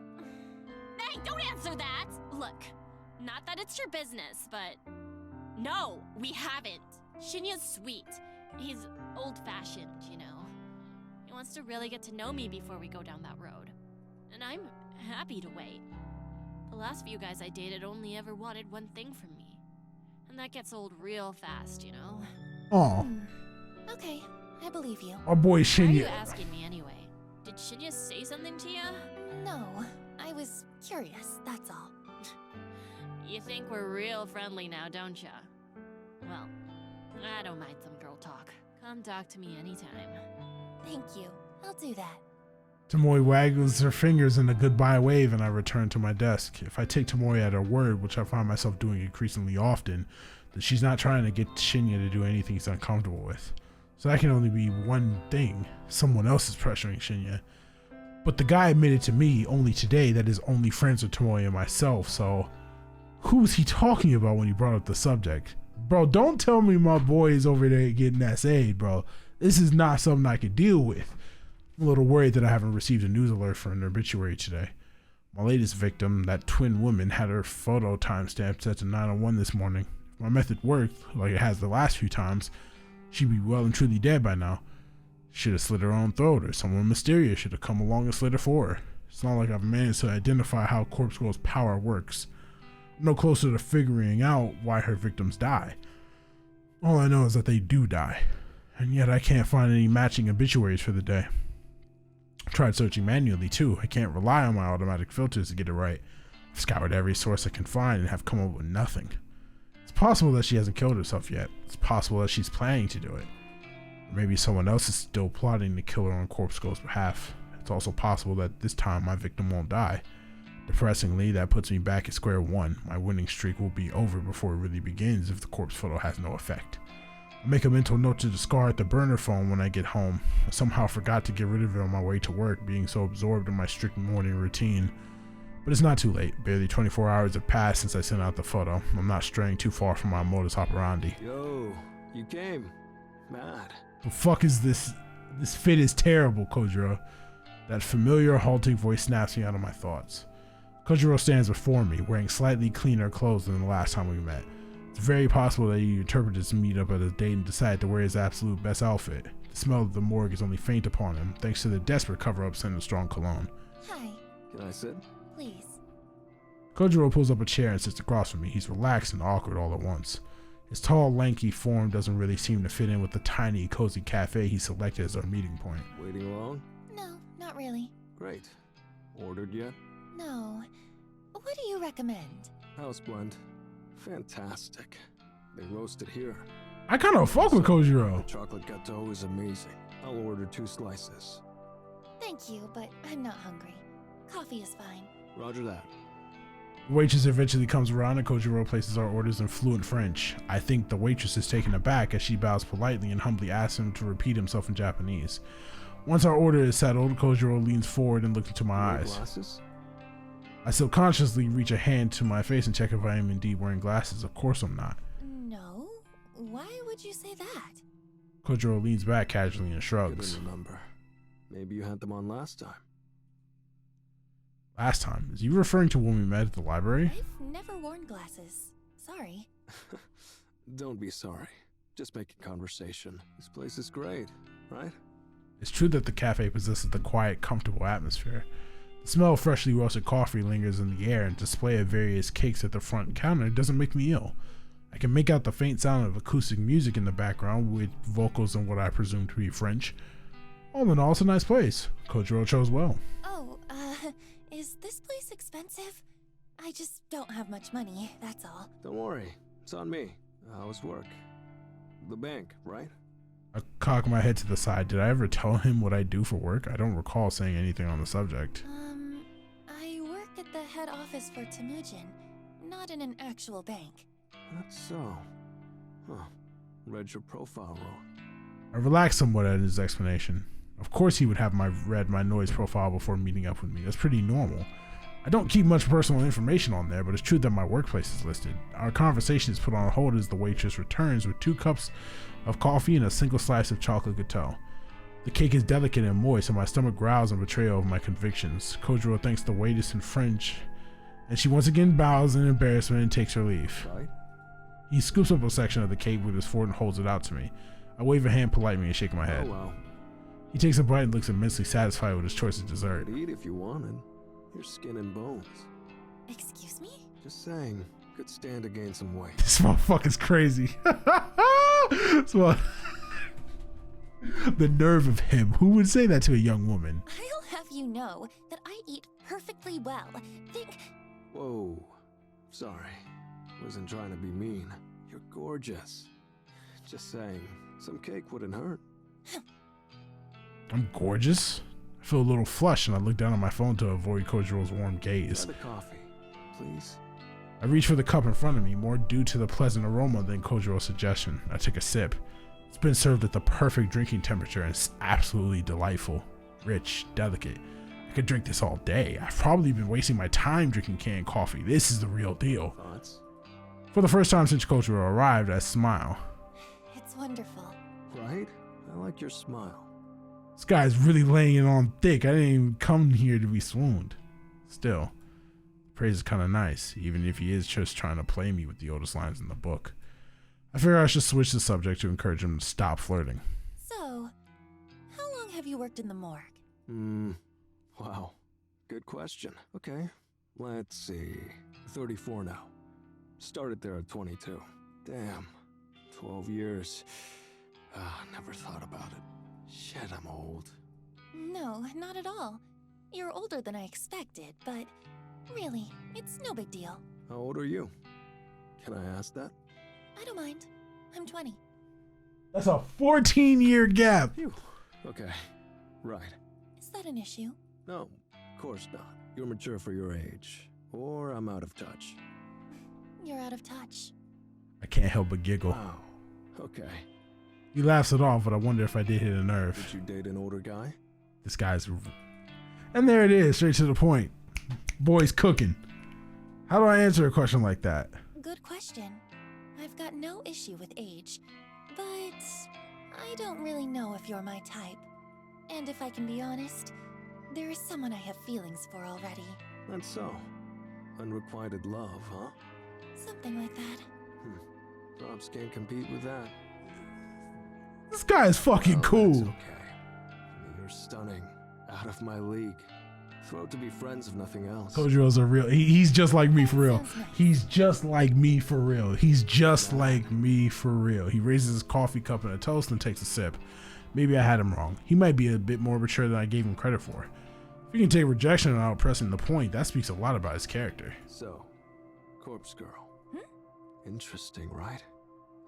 Hey, don't answer that! Look, not that it's your business, but... No, we haven't. Shinya's sweet. He's old-fashioned, you know. He wants to really get to know me before we go down that road. And I'm happy to wait. The last few guys I dated only ever wanted one thing from me. And that gets old real fast, you know?
Aw,
Okay, I believe you.
our boy
Why are you
Shinya.
asking me anyway? Did Shinya say something to you?
No, I was curious, that's all.
You think we're real friendly now, don't ya? Well, I don't mind some girl talk. Come talk to me anytime.
Thank you. I'll do that.
Tomoe waggles her fingers in a goodbye wave and I return to my desk. If I take Tomoe at her word, which I find myself doing increasingly often, then she's not trying to get Shinya to do anything he's uncomfortable with. So that can only be one thing. Someone else is pressuring Shinya. But the guy admitted to me only today that he's only friends with Tomoe and myself, so who's he talking about when he brought up the subject? Bro, don't tell me my boy is over there getting SA'd, bro. This is not something I could deal with. I'm a little worried that I haven't received a news alert for an obituary today. My latest victim, that twin woman, had her photo timestamp set to 9:01 this morning. If my method worked, like it has the last few times, she'd be well and truly dead by now. Should have slit her own throat, or someone mysterious should have come along and slit her for her. It's not like I've managed to identify how Corpse Girl's power works. I'm no closer to figuring out why her victims die. All I know is that they do die, and yet I can't find any matching obituaries for the day. I tried searching manually too. I can't rely on my automatic filters to get it right. I've scoured every source I can find and have come up with nothing. It's possible that she hasn't killed herself yet. It's possible that she's planning to do it. Or maybe someone else is still plotting to kill her on Corpse Girl's behalf. It's also possible that this time my victim won't die. Depressingly, that puts me back at square one. My winning streak will be over before it really begins if the corpse photo has no effect. I make a mental note to discard the burner phone when I get home. I somehow forgot to get rid of it on my way to work, being so absorbed in my strict morning routine. But it's not too late. Barely 24 hours have passed since I sent out the photo. I'm not straying too far from my modus operandi.
Yo, you came. Mad.
The fuck is this? This fit is terrible, Kojiro. That familiar halting voice snaps me out of my thoughts. Kojiro stands before me, wearing slightly cleaner clothes than the last time we met. It's very possible that he interpreted this meetup as a date and decided to wear his absolute best outfit. The smell of the morgue is only faint upon him, thanks to the desperate cover-up scent of strong cologne.
Hi,
Can I sit?
please.
Kojiro pulls up a chair and sits across from me. He's relaxed and awkward all at once. His tall, lanky form doesn't really seem to fit in with the tiny, cozy cafe he selected as our meeting point.
Waiting long?
No, not really.
Great. Ordered yet?
No. What do you recommend?
House blend. Fantastic. They roast it here.
I kind of fuck with Kojiro.
The chocolate gâteau is amazing. I'll order 2 slices.
Thank you, but I'm not hungry. Coffee is fine.
Roger that.
The waitress eventually comes around and Kojiro places our orders in fluent French. I think the waitress is taken aback as she bows politely and humbly asks him to repeat himself in Japanese. Once our order is settled, Kojiro leans forward and looks into my eyes.
Glasses?
I subconsciously reach a hand to my face and check if I am indeed wearing glasses. Of course I'm not.
No? Why would you say that?
Kojiro leans back casually and shrugs.
Couldn't remember. Maybe you had them on last time.
Last time? Is he referring to when we met at the library?
I've never worn glasses. Sorry.
Don't be sorry. Just making conversation. This place is great, right?
It's true that the cafe possesses the quiet, comfortable atmosphere. The smell of freshly roasted coffee lingers in the air, and display of various cakes at the front counter doesn't make me ill. I can make out the faint sound of acoustic music in the background with vocals in what I presume to be French. All in all, it's a nice place. Kojiro chose well.
Oh, is this place expensive? I just don't have much money, that's all.
Don't worry. It's on me. How's work? The bank, right?
I cock my head to the side. Did I ever tell him what I do for work? I don't recall saying anything on the subject.
I work at the head office for Temujin, not in an actual bank.
That's so. Huh. Read your profile wrong.
I relaxed somewhat at his explanation. Of course he would have read my noise profile before meeting up with me. That's pretty normal. I don't keep much personal information on there, but it's true that my workplace is listed. Our conversation is put on hold as the waitress returns with 2 cups of coffee and a single slice of chocolate gâteau. The cake is delicate and moist, and my stomach growls in betrayal of my convictions. Kojiro thanks the waitress in French, and she once again bows in embarrassment and takes her leave.
Right?
He scoops up a section of the cake with his fork and holds it out to me. I wave a hand politely and shake my head.
Oh well.
He takes a bite and looks immensely satisfied with his choice of dessert.
Could eat if you wanted. You're skin and bones.
Excuse me?
Just saying. Could stand to gain some weight.
This motherfucker's crazy. The nerve of him. Who would say that to a young woman?
I'll you know that I eat perfectly well. Think...
Whoa. Sorry. Wasn't trying to be mean. You're gorgeous. Just saying, some cake wouldn't hurt.
I'm gorgeous? I feel a little flushed and I look down at my phone to avoid Kojiro's warm gaze.
Try the coffee, please.
I reach for the cup in front of me, more due to the pleasant aroma than Kojiro's suggestion. I take a sip. It's been served at the perfect drinking temperature and it's absolutely delightful. Rich, delicate. I could drink this all day. I've probably been wasting my time drinking canned coffee. This is the real deal.
Thoughts?
For the first time since Kojiro arrived, I smile.
It's wonderful.
Right? I like your smile.
This guy's really laying it on thick. I didn't even come here to be swooned. Still, praise is kind of nice, even if he is just trying to play me with the oldest lines in the book. I figure I should switch the subject to encourage him to stop flirting.
So, how long have you worked in the morgue?
Wow. Good question. Okay, let's see. 34 now. Started there at 22. Damn. 12 years. Never thought about it. Shit, I'm old.
No, not at all. You're older than I expected, but really, it's no big deal.
How old are you? Can I ask that?
I don't mind. I'm 20.
That's a 14-year gap.
Phew. Okay. Right.
Is that an issue?
No, of course not. You're mature for your age. Or I'm out of touch.
You're out of touch.
I can't help but giggle.
Wow. Okay.
He laughs it off, but I wonder if I did hit a nerve.
Did you date an older guy?
This guy's... And there it is, straight to the point. Boy's cooking. How do I answer a question like that?
Good question. I've got no issue with age, but I don't really know if you're my type. And if I can be honest, there is someone I have feelings for already.
That's so. Unrequited love, huh?
Something like that.
Props can't compete with that.
This guy is fucking cool.
That's okay. You're stunning. Out of my league. Thrilled to be friends if nothing else.
Kojiro's a real... He's just like me for real.
Sounds nice.
He's just like me for real. He's just like me for real. He raises his coffee cup in a toast and takes a sip. Maybe I had him wrong. He might be a bit more mature than I gave him credit for. If he can take rejection without pressing the point, that speaks a lot about his character.
So, Corpse Girl. Interesting, right?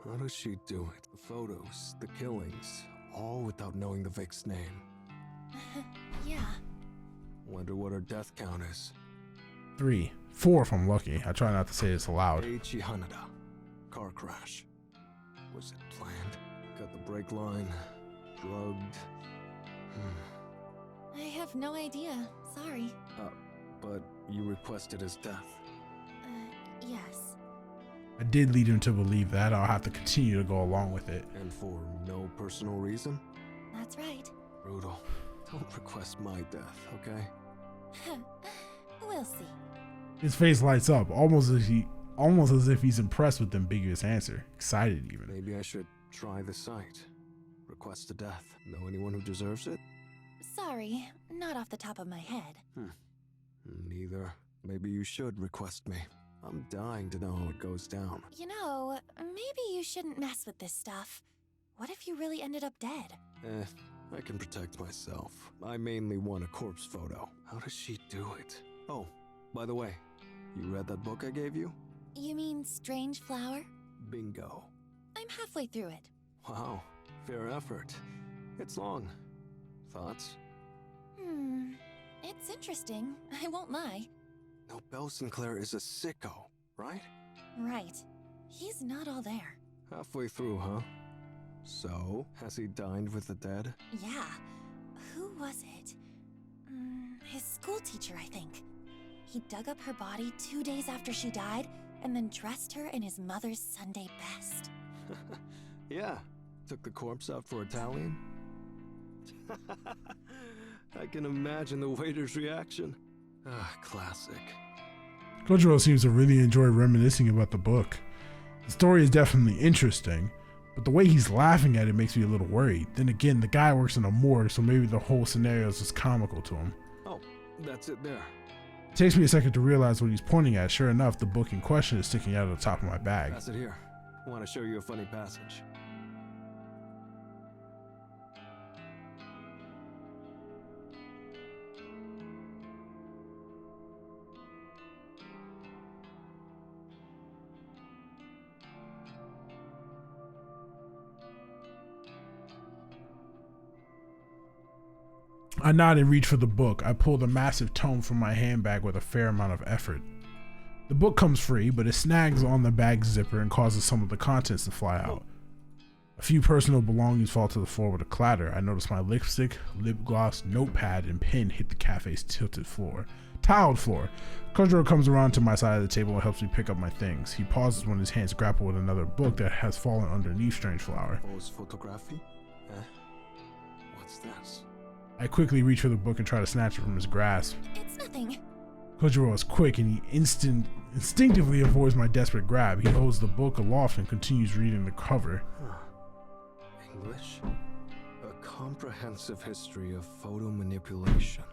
How does she do it? The photos, the killings, all without knowing the Vic's name.
Yeah.
Wonder what her death count is.
3, 4 if I'm lucky. I try not to say this aloud.
Eiichi Hanada. Car crash. Was it planned? Got the brake line. Drugged.
I have no idea. Sorry.
But you requested his death.
Yes.
I did lead him to believe that. I'll have to continue to go along with it.
And for no personal reason?
That's right.
Brutal. Don't request my death, okay?
We'll see.
His face lights up, almost as if he's impressed with the ambiguous answer. Excited even.
Maybe I should try the site. Request a death. Know anyone who deserves it?
Sorry, not off the top of my head.
Neither. Maybe you should request me. I'm dying to know how it goes down.
You know, maybe you shouldn't mess with this stuff. What if you really ended up dead?
I can protect myself. I mainly want a corpse photo. How does she do it? Oh, by the way, you read that book I gave you?
You mean Strange Flower?
Bingo.
I'm halfway through it.
Wow, fair effort. It's long. Thoughts?
It's interesting, I won't lie.
Nobel Sinclair is a sicko, right?
Right. He's not all there.
Halfway through, huh? So, has he dined with the dead?
Yeah. Who was it? His school teacher, I think. He dug up her body 2 days after she died, and then dressed her in his mother's Sunday best.
Yeah. Took the corpse out for Italian? I can imagine the waiter's reaction. Classic.
Kojiro seems to really enjoy reminiscing about the book. The story is definitely interesting, but the way he's laughing at it makes me a little worried. Then again, the guy works in a morgue, so maybe the whole scenario is just comical to him.
Oh, that's it there.
It takes me a second to realize what he's pointing at. Sure enough, the book in question is sticking out of the top of my bag.
Pass it here. I want to show you a funny passage.
I nod and reach for the book. I pull the massive tome from my handbag with a fair amount of effort. The book comes free, but it snags on the bag zipper and causes some of the contents to fly out. A few personal belongings fall to the floor with a clatter. I notice my lipstick, lip gloss, notepad, and pen hit the cafe's tiled floor. Kojiro comes around to my side of the table and helps me pick up my things. He pauses when his hands grapple with another book that has fallen underneath Strange Flower.
Pose photography? What's this?
I quickly reach for the book and try to snatch it from his grasp.
It's nothing.
Kojiro is quick and he instinctively avoids my desperate grab. He holds the book aloft and continues reading the cover.
English? A comprehensive history of photo manipulation.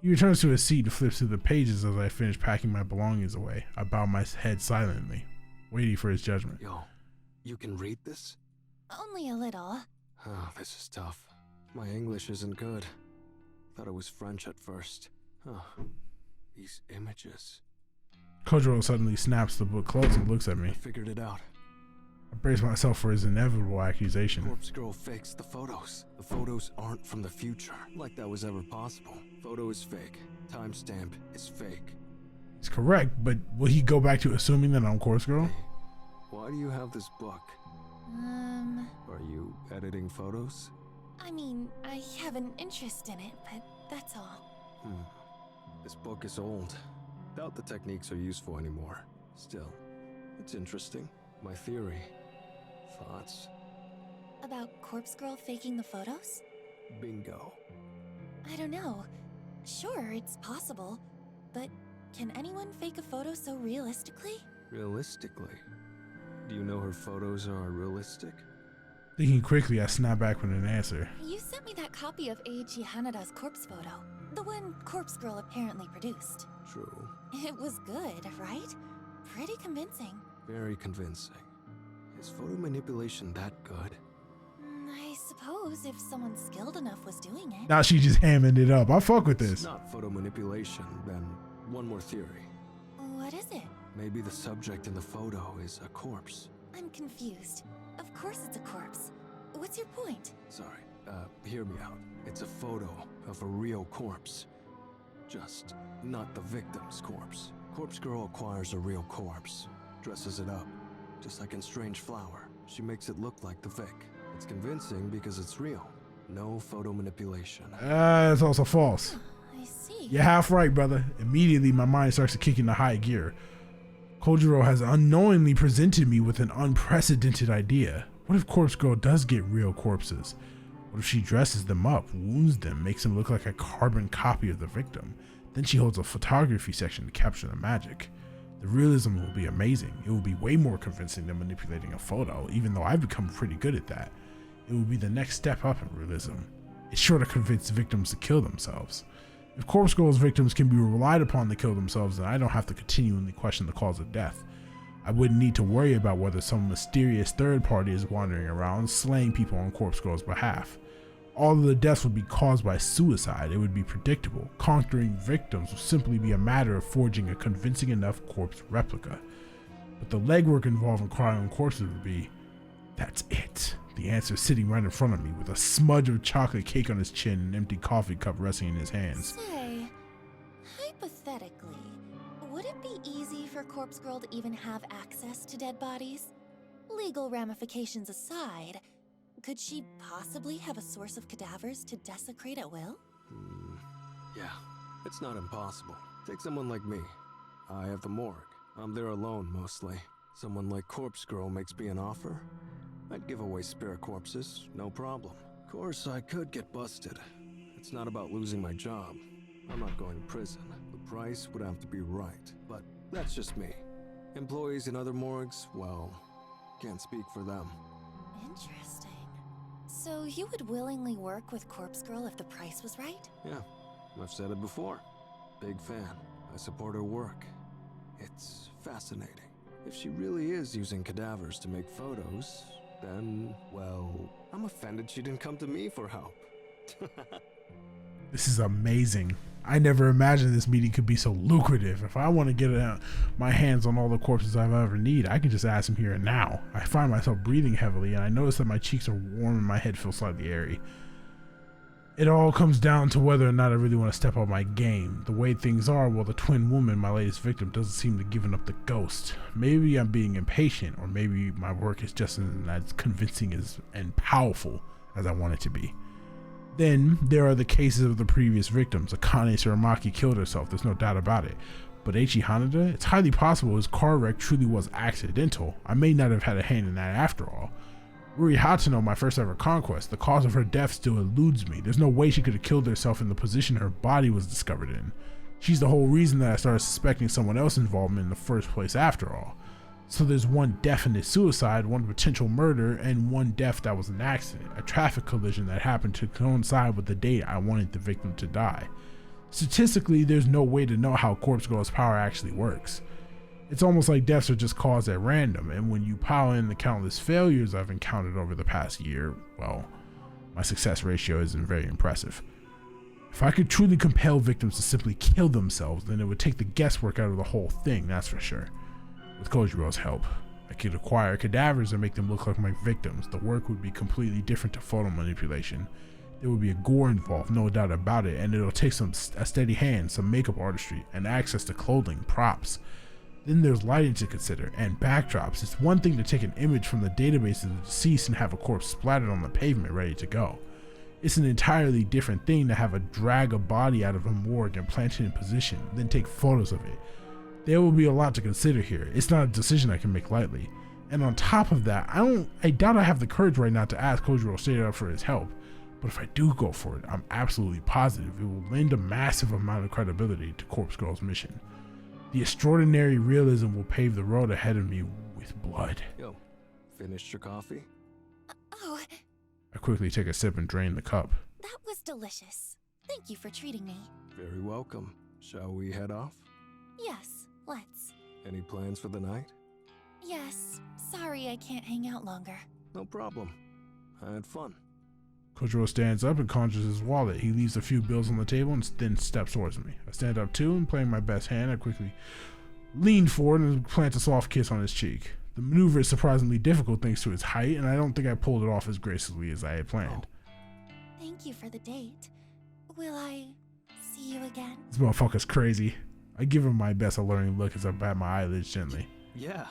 He returns to his seat and flips through the pages as I finish packing my belongings away. I bow my head silently, waiting for his judgment.
Yo, you can read this?
Only a little.
Oh, this is tough. My English isn't good. Thought it was French at first. These images.
Kojiro suddenly snaps the book closed and looks at
I
me.
figured it out.
I brace myself for his inevitable accusation.
Corpse Girl fakes the photos. The photos aren't from the future, like that was ever possible. Photo is fake. Timestamp is fake.
He's correct, but will he go back to assuming that I'm Corpse Girl?
Hey, why do you have this book? Are you editing photos?
I mean, I have an interest in it, but that's all.
This book is old. Doubt the techniques are useful anymore. Still, it's interesting. My theory. Thoughts?
About Corpse Girl faking the photos?
Bingo.
I don't know. Sure, it's possible. But can anyone fake a photo so realistically?
Realistically? Do you know her photos are realistic?
Thinking quickly, I snap back with an answer.
You sent me that copy of Eiichi Hanada's corpse photo. The one Corpse Girl apparently produced.
True.
It was good, right? Pretty convincing.
Very convincing. Is photo manipulation that good?
I suppose if someone skilled enough was doing it.
Now she just hamming it up. I fuck with
It's
this.
not photo manipulation, then one more theory.
What is it?
Maybe the subject in the photo is a corpse.
I'm confused. Of course it's a corpse. What's your point?
Sorry, hear me out. It's a photo of a real corpse. Just not the victim's corpse. Corpse Girl acquires a real corpse, dresses it up, just like in Strange Flower. She makes it look like the Vic. It's convincing because it's real. No photo manipulation.
It's also false.
I see.
You're half right, brother. Immediately, my mind starts to kick into high gear. Kojiro has unknowingly presented me with an unprecedented idea. What if Corpse Girl does get real corpses? What if she dresses them up, wounds them, makes them look like a carbon copy of the victim? Then she holds a photography section to capture the magic. The realism will be amazing. It will be way more convincing than manipulating a photo, even though I've become pretty good at that. It will be the next step up in realism. It's sure to convince victims to kill themselves. If Corpse Girl's victims can be relied upon to kill themselves, then I don't have to continually question the cause of death. I wouldn't need to worry about whether some mysterious third party is wandering around slaying people on Corpse Girl's behalf. All of the deaths would be caused by suicide. It would be predictable. Conquering victims would simply be a matter of forging a convincing enough corpse replica. But the legwork involved in crying on corpses would be, that's it. The answer sitting right in front of me with a smudge of chocolate cake on his chin and an empty coffee cup resting in his hands.
Say, hypothetically, would it be easy for Corpse Girl to even have access to dead bodies? Legal ramifications aside, could she possibly have a source of cadavers to desecrate at will?
Yeah, it's not impossible. Take someone like me. I have the morgue. I'm there alone mostly. Someone like Corpse Girl makes me an offer. I'd give away spare corpses, no problem. Of course, I could get busted. It's not about losing my job. I'm not going to prison. The price would have to be right. But that's just me. Employees in other morgues, well, can't speak for them.
Interesting. So you would willingly work with Corpse Girl if the price was right?
Yeah, I've said it before. Big fan. I support her work. It's fascinating. If she really is using cadavers to make photos, then, well, I'm offended she didn't come to me for help.
This is amazing. I never imagined this meeting could be so lucrative. If I want to get my hands on all the corpses I've ever need, I can just ask him here and now. I find myself breathing heavily, and I notice that my cheeks are warm and my head feels slightly airy. It all comes down to whether or not I really want to step up my game. The way things are, well, the twin woman, my latest victim, doesn't seem to giving up the ghost. Maybe I'm being impatient, or maybe my work is just as convincing and powerful as I want it to be. Then there are the cases of the previous victims. Akane Tsurumaki killed herself, there's no doubt about it. But Eiichi Hanada, it's highly possible his car wreck truly was accidental. I may not have had a hand in that after all. Ruri Hatano, my first ever conquest, the cause of her death still eludes me. There's no way she could have killed herself in the position her body was discovered in. She's the whole reason that I started suspecting someone else's involvement in the first place after all. So there's one definite suicide, one potential murder, and one death that was an accident, a traffic collision that happened to coincide with the date I wanted the victim to die. Statistically, there's no way to know how Corpse Girl's power actually works. It's almost like deaths are just caused at random, and when you pile in the countless failures I've encountered over the past year, well, my success ratio isn't very impressive. If I could truly compel victims to simply kill themselves, then it would take the guesswork out of the whole thing, that's for sure. With Kojiro's help, I could acquire cadavers and make them look like my victims. The work would be completely different to photo manipulation. There would be a gore involved, no doubt about it, and it'll take a steady hand, some makeup artistry, and access to clothing, props. Then there's lighting to consider, and backdrops. It's one thing to take an image from the database of the deceased and have a corpse splattered on the pavement ready to go. It's an entirely different thing to have a drag a body out of a morgue and plant it in position, then take photos of it. There will be a lot to consider here. It's not a decision I can make lightly. And on top of that, I doubt I have the courage right now to ask Kojiro straight up for his help. But if I do go for it, I'm absolutely positive it will lend a massive amount of credibility to Corpse Girl's mission. The extraordinary realism will pave the road ahead of me with blood.
Yo, finished your coffee?
Oh,
I quickly take a sip and drain the cup.
that was delicious. Thank you for treating me.
Very welcome. Shall we head off?
Yes, let's.
Any plans for the night?
Yes, sorry I can't hang out longer.
No problem. I had fun.
Kojiro stands up and conjures his wallet. He leaves a few bills on the table and then steps towards me. I stand up too, and playing my best hand, I quickly lean forward and plant a soft kiss on his cheek. The maneuver is surprisingly difficult thanks to his height, and I don't think I pulled it off as gracefully as I had planned.
Thank you for the date. Will I see you again?
This motherfucker's crazy. I give him my best alluring look as I bat my eyelids gently.
Yeah,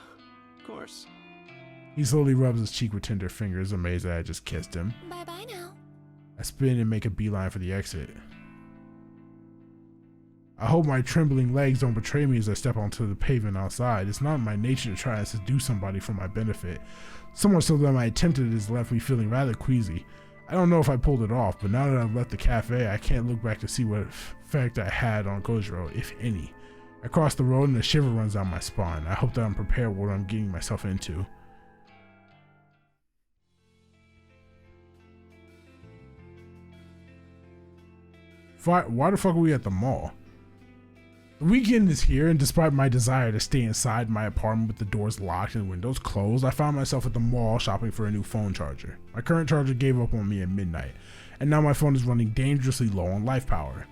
of course.
He slowly rubs his cheek with tender fingers, amazed that I just kissed him.
Bye-bye now.
I spin and make a beeline for the exit. I hope my trembling legs don't betray me as I step onto the pavement outside. It's not in my nature to try and seduce somebody for my benefit. So much so that my attempt at it has left me feeling rather queasy. I don't know if I pulled it off, but now that I've left the cafe, I can't look back to see what effect I had on Kojiro, if any. I cross the road and a shiver runs down my spine. I hope that I'm prepared for what I'm getting myself into. Why the fuck are we at the mall? The weekend is here, and despite my desire to stay inside my apartment with the doors locked and windows closed, I found myself at the mall shopping for a new phone charger. My current charger gave up on me at midnight, and now my phone is running dangerously low on life power.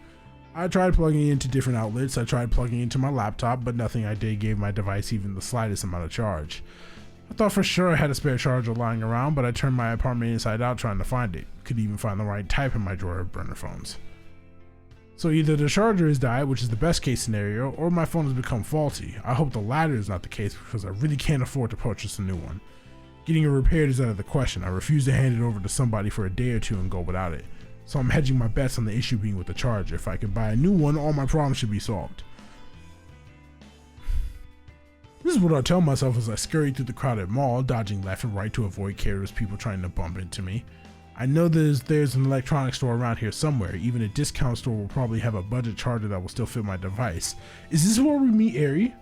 I tried plugging it into different outlets. I tried plugging it into my laptop, but nothing I did gave my device even the slightest amount of charge. I thought for sure I had a spare charger lying around, but I turned my apartment inside out trying to find it. Couldn't even find the right type in my drawer of burner phones. So either the charger has died, which is the best case scenario, or my phone has become faulty. I hope the latter is not the case because I really can't afford to purchase a new one. Getting it repaired is out of the question. I refuse to hand it over to somebody for a day or two and go without it. So I'm hedging my bets on the issue being with the charger. If I can buy a new one, all my problems should be solved. This is what I tell myself as I scurry through the crowded mall, dodging left and right to avoid careless people trying to bump into me. I know there's an electronics store around here somewhere. Even a discount store will probably have a budget charger that will still fit my device. Is this where we meet Eri?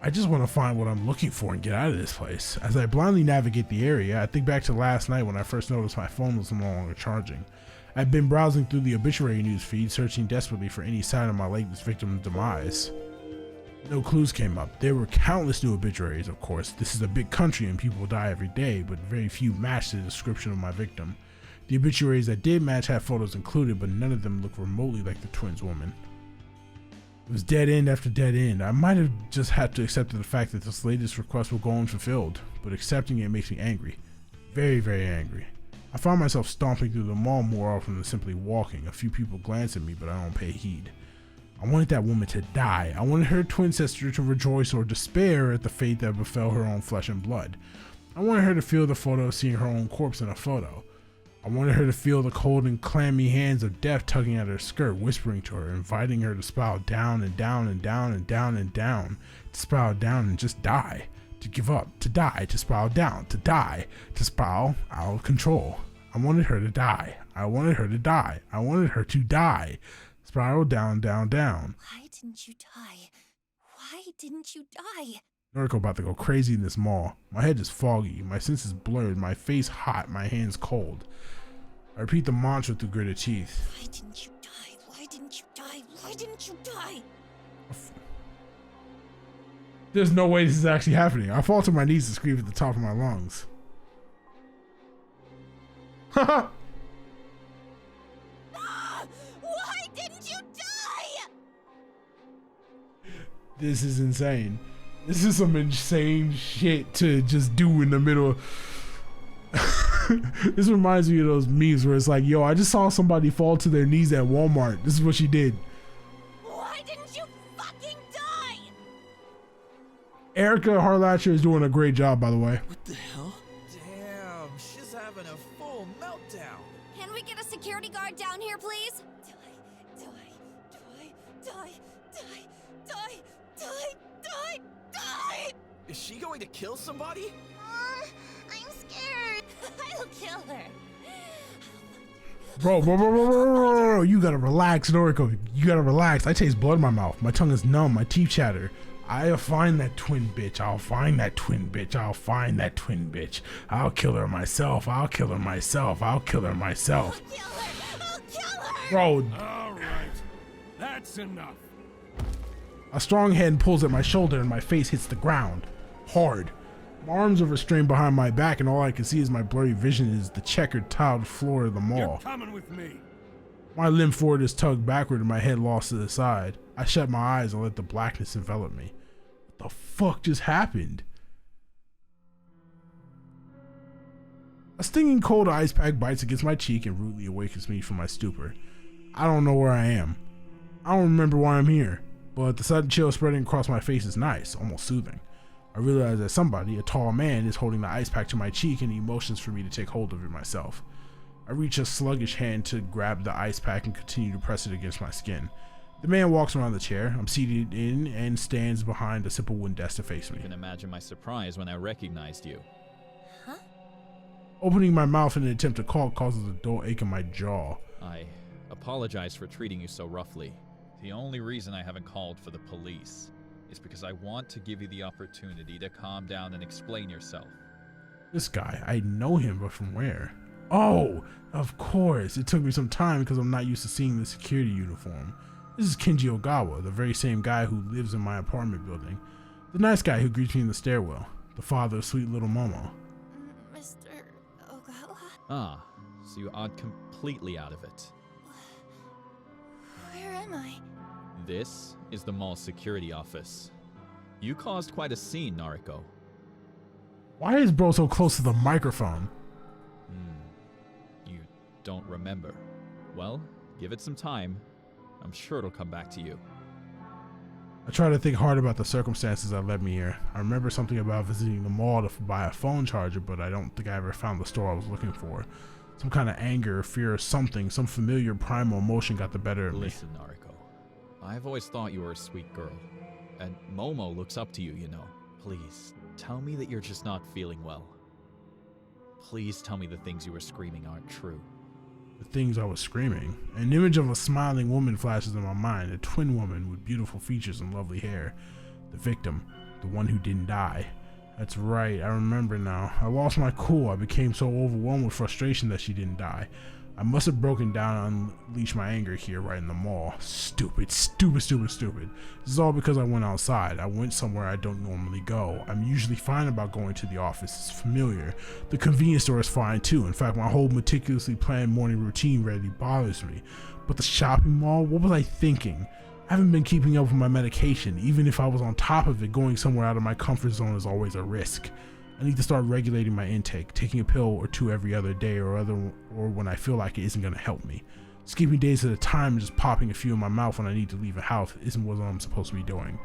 I just want to find what I'm looking for and get out of this place. As I blindly navigate the area, I think back to last night when I first noticed my phone was no longer charging. I've been browsing through the obituary news feed, searching desperately for any sign of my latest victim's demise. No clues came up. There were countless new obituaries, of course. This is a big country and people die every day, but very few matched the description of my victim. The obituaries that did match had photos included, but none of them looked remotely like the twins woman. It was dead end after dead end. I might have just had to accept the fact that this latest request will go unfulfilled, but accepting it makes me angry. Very, very angry. I found myself stomping through the mall more often than simply walking. A few people glance at me, but I don't pay heed. I wanted that woman to die. I wanted her twin sister to rejoice or despair at the fate that befell her own flesh and blood. I wanted her to feel the photo of seeing her own corpse in a photo. I wanted her to feel the cold and clammy hands of death tugging at her skirt, whispering to her, inviting her to spiral down and down and down and down and down, to spiral down and just die, to give up, to die, to spiral down, to die, to spiral out of control. I wanted her to die. I wanted her to die. I wanted her to die. Spiral down, down, down.
Why didn't you die? Why didn't you die?
Noriko about to go crazy in this mall. My head is foggy, my senses blurred, my face hot, my hands cold. I repeat the mantra through gritted teeth.
Why didn't you die? Why didn't you die? Why didn't you die?
There's no way this is actually happening. I fall to my knees and scream at the top of my lungs. Haha!
Why didn't you die?
This is insane. This is some insane shit to just do in the middle. This reminds me of those memes where it's like, yo, I just saw somebody fall to their knees at Walmart. This is what she did.
Why didn't you fucking die?
Erica Harlatcher is doing a great job, by the way.
What the hell?
Damn, she's having a full meltdown.
Can we get a security guard down here, please? Die, die, die, die, die, die.
Is she going to kill somebody?
I'm scared. I'll kill her.
Bro, you gotta relax, Noriko. You gotta relax. I taste blood in my mouth. My tongue is numb. My teeth chatter. I'll find that twin bitch. I'll find that twin bitch. I'll find that twin bitch. I'll kill her myself. I'll kill her myself. I'll kill her myself.
Kill her. I'll kill her.
Bro,
All right, that's enough.
a strong hand pulls at my shoulder and my face hits the ground. Hard. My arms are restrained behind my back and all I can see is my blurry vision is the checkered tiled floor of the
You're
mall.
coming with me.
My limb forward is tugged backward and my head lost to the side. I shut my eyes and let the blackness envelop me. What the fuck just happened? A stinging cold ice pack bites against my cheek and rudely awakens me from my stupor. I don't know where I am. I don't remember why I'm here, but the sudden chill spreading across my face is nice, almost soothing. I realize that somebody, a tall man, is holding the ice pack to my cheek and he motions for me to take hold of it myself. I reach a sluggish hand to grab the ice pack and continue to press it against my skin. The man walks around the chair I'm seated in and stands behind a simple wooden desk to face me.
You can imagine my surprise when I recognized you.
Huh?
Opening my mouth in an attempt to call causes a dull ache in my jaw.
I apologize for treating you so roughly. The only reason I haven't called for the police is because I want to give you the opportunity to calm down and explain yourself.
This guy, I know him, but from where? Oh, of course. It took me some time because I'm not used to seeing the security uniform. This is Kenji Ogawa, the very same guy who lives in my apartment building. The nice guy who greets me in the stairwell. The father of sweet little Momo.
Mr. Ogawa?
Ah, so you odd completely out of it.
Where am I?
This is the mall security office. You caused quite a scene, Nariko.
Why is bro so close to the microphone?
You don't remember. Well, give it some time. I'm sure it'll come back to you.
I try to think hard about the circumstances that led me here. I remember something about visiting the mall to buy a phone charger, but I don't think I ever found the store I was looking for. Some kind of anger or fear or something, some familiar primal emotion got the better of me.
Listen, Nariko. I've always thought you were a sweet girl. And Momo looks up to you, you know. Please, tell me that you're just not feeling well. Please tell me the things you were screaming aren't true.
The things I was screaming. An image of a smiling woman flashes in my mind, a twin woman with beautiful features and lovely hair. The victim, the one who didn't die. That's right, I remember now. I lost my cool. I became so overwhelmed with frustration that she didn't die. I must have broken down and unleashed my anger here right in the mall. Stupid. This is all because I went outside. I went somewhere I don't normally go. I'm usually fine about going to the office. It's familiar. The convenience store is fine too. In fact, my whole meticulously planned morning routine rarely bothers me. But the shopping mall, what was I thinking? I haven't been keeping up with my medication. Even if I was on top of it, going somewhere out of my comfort zone is always a risk. I need to start regulating my intake, taking a pill or two every other day or when I feel like it isn't going to help me. Skipping days at a time and just popping a few in my mouth when I need to leave a house isn't what I'm supposed to be doing.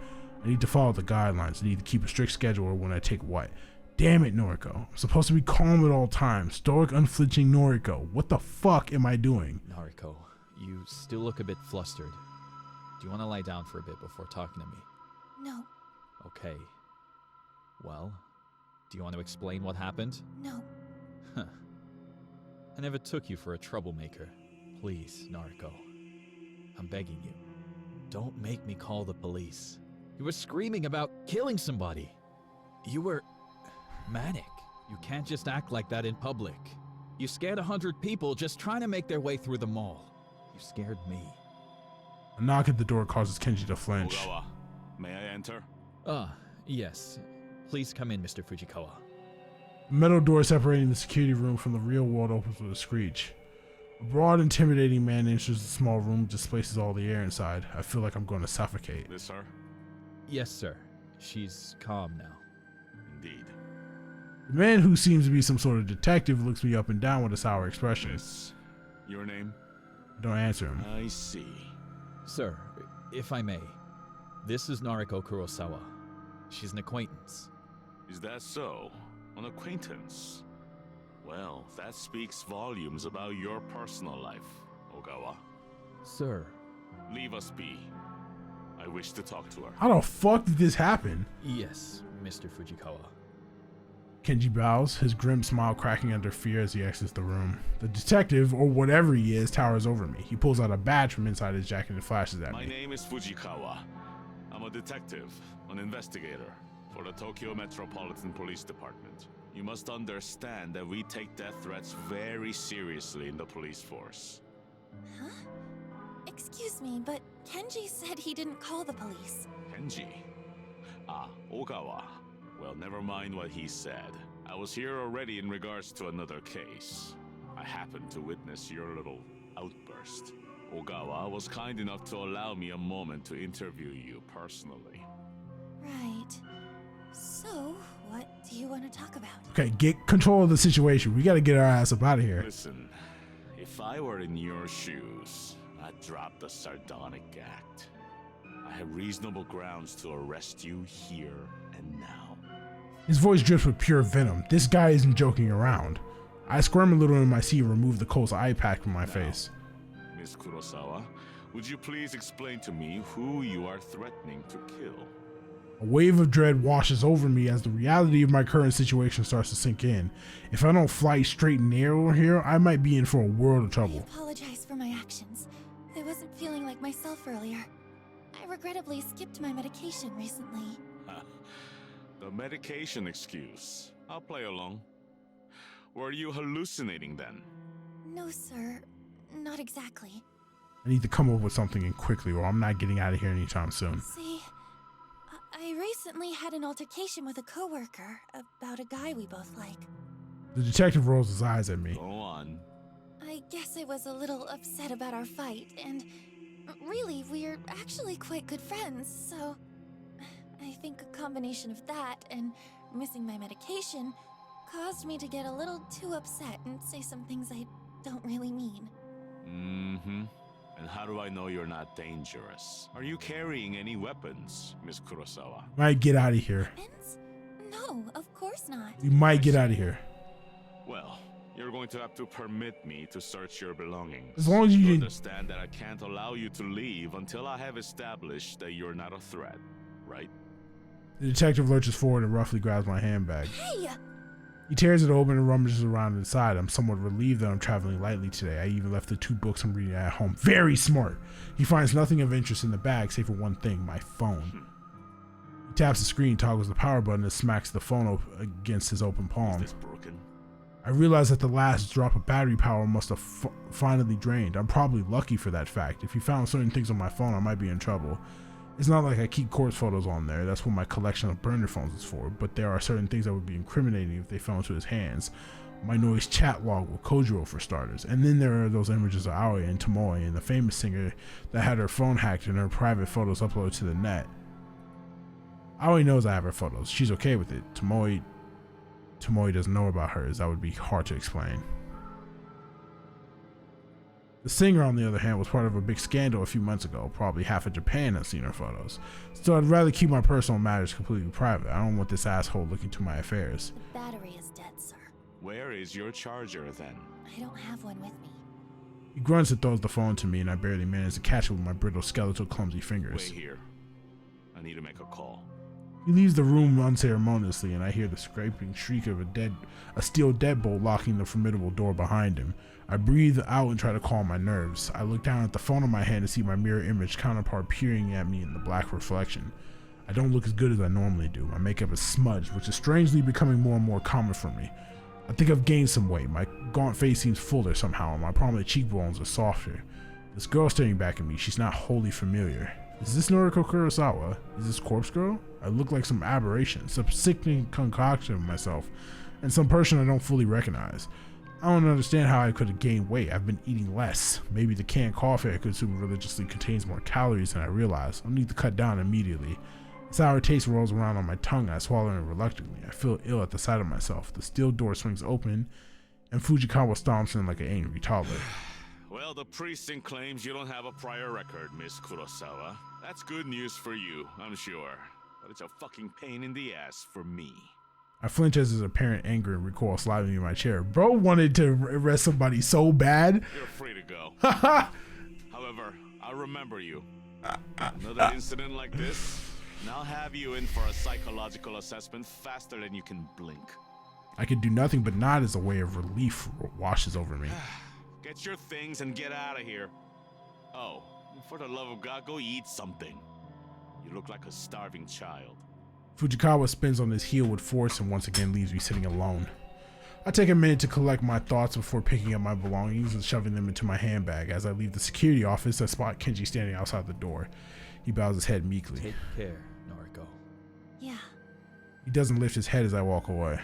I need to follow the guidelines. I need to keep a strict schedule when I take what. Damn it, Noriko. I'm supposed to be calm at all times. Stoic, unflinching Noriko. What the fuck am I doing?
Nariko, you still look a bit flustered. Do you want to lie down for a bit before talking to me?
No,
Okay. Well, do you want to explain what happened?
no.
I never took you for a troublemaker. Please, Nariko. I'm begging you. Don't make me call the police. You were screaming about killing somebody. You were manic. You can't just act like that in public. You scared 100 people just trying to make their way through the mall. You scared me.
A knock at the door causes Kenji to flinch.
Ogawa, may I enter?
Yes. Please come in, Mr. Fujikawa.
The metal door separating the security room from the real world opens with a screech. A broad, intimidating man enters the small room, displaces all the air inside. I feel like I'm going to suffocate.
This her?
Yes, sir. She's calm now.
Indeed.
The man, who seems to be some sort of detective, looks me up and down with a sour expression.
Miss, your name?
I don't answer him.
I see.
Sir, if I may, this is Nariko Kurosawa. She's an acquaintance.
Is that so? An acquaintance? Well, that speaks volumes about your personal life, Ogawa.
Sir.
Leave us be. I wish to talk to her.
How the fuck did this happen?
Yes, Mr. Fujikawa.
Kenji bows, his grim smile cracking under fear as he exits the room. The detective, or whatever he is, towers over me. He pulls out a badge from inside his jacket and flashes at
My
me.
name is Fujikawa. I'm a detective, an investigator for the Tokyo Metropolitan Police Department. You must understand that we take death threats very seriously in the police force.
Huh? Excuse me, but Kenji said he didn't call the police.
Kenji? Ah, Ogawa. Well, never mind what he said. I was here already in regards to another case. I happened to witness your little outburst. Ogawa was kind enough to allow me a moment to interview you personally.
Right. So, what do you want to talk about?
Okay, get control of the situation. We gotta get our ass up out of here.
Listen, if I were in your shoes, I'd drop the sardonic act. I have reasonable grounds to arrest you here and now.
His voice drips with pure venom. This guy isn't joking around. I squirm a little in my seat and remove the Colt's eye pack from my face.
Miss Kurosawa, would you please explain to me who you are threatening to kill?
A wave of dread washes over me as the reality of my current situation starts to sink in. If I don't fly straight and narrow here, I might be in for a world of
I
trouble.
apologize for my actions. I wasn't feeling like myself earlier. I regrettably skipped my medication recently.
The medication excuse. I'll play along. Were you hallucinating then?
No, sir. Not exactly.
I need to come up with something and quickly, or I'm not getting out of here anytime soon.
See, I recently had an altercation with a coworker about a guy we both like.
The detective rolls his eyes at me.
Go on.
I guess I was a little upset about our fight, and really, we're actually quite good friends, so I think a combination of that and missing my medication caused me to get a little too upset and say some things I don't really mean.
Mm-hmm. And how do I know you're not dangerous? Are you carrying any weapons, Miss Kurosawa?
Might get out of here.
Weapons? No, of course not.
We might get out of here.
Well, you're going to have to permit me to search your belongings.
As long as you didn't-
understand that I can't allow you to leave until I have established that you're not a threat, right?
The detective lurches forward and roughly grabs my handbag.
Hey!
He tears it open and rummages around inside. I'm somewhat relieved that I'm traveling lightly today. I even left the 2 books I'm reading at home. Very smart. He finds nothing of interest in the bag save for one thing, my phone. He taps the screen, toggles the power button, and smacks the phone against his open palm.
Is this broken?
I realize that the last drop of battery power must have finally drained. I'm probably lucky for that fact. If he found certain things on my phone, I might be in trouble. It's not like I keep corpse photos on there. That's what my collection of burner phones is for. But there are certain things that would be incriminating if they fell into his hands. My noise chat log with Kojiro, for starters. And then there are those images of Aoi and Tomoe and the famous singer that had her phone hacked and her private photos uploaded to the net. Aoi knows I have her photos. She's okay with it. Tomoe Tomoe doesn't know about hers. That would be hard to explain. The singer, on the other hand, was part of a big scandal a few months ago. Probably half of Japan has seen her photos. So I'd rather keep my personal matters completely private. I don't want this asshole looking to my affairs.
The battery is dead, sir.
Where is your charger then?
I don't have one with me.
He grunts and throws the phone to me, and I barely manage to catch it with my brittle, skeletal, clumsy fingers.
Wait here. I need to make a call.
He leaves the room unceremoniously, and I hear the scraping shriek of a steel deadbolt locking the formidable door behind him. I breathe out and try to calm my nerves. I look down at the phone in my hand and see my mirror image counterpart peering at me in the black reflection. I don't look as good as I normally do. My makeup is smudged, which is strangely becoming more and more common for me. I think I've gained some weight. My gaunt face seems fuller somehow, and my prominent cheekbones are softer. This girl staring back at me, she's not wholly familiar. Is this Noriko Kurosawa? Is this Corpse Girl? I look like some aberration, some sickening concoction of myself, and some person I don't fully recognize. I don't understand how I could have gained weight. I've been eating less. Maybe the canned coffee I consume religiously contains more calories than I realize. I'll need to cut down immediately. A sour taste rolls around on my tongue. I swallow it reluctantly. I feel ill at the sight of myself. The steel door swings open, and Fujikawa stomps in like an angry toddler.
Well, the precinct claims you don't have a prior record, Miss Kurosawa. That's good news for you, I'm sure. But it's a fucking pain in the ass for me.
I flinch as his apparent anger and recoil sliding in my chair. Bro wanted to arrest somebody so bad.
You're free to go. However, I'll remember you. Another incident like this, and I'll have you in for a psychological assessment faster than you can blink.
I could do nothing but nod as a way of relief washes over me.
Get your things and get out of here. Oh, for the love of God, go eat something. You look like a starving child.
Fujikawa spins on his heel with force and once again leaves me sitting alone. I take a minute to collect my thoughts before picking up my belongings and shoving them into my handbag. As I leave the security office, I spot Kenji standing outside the door. He bows his head meekly.
Take care, Noriko.
Yeah.
He doesn't lift his head as I walk away.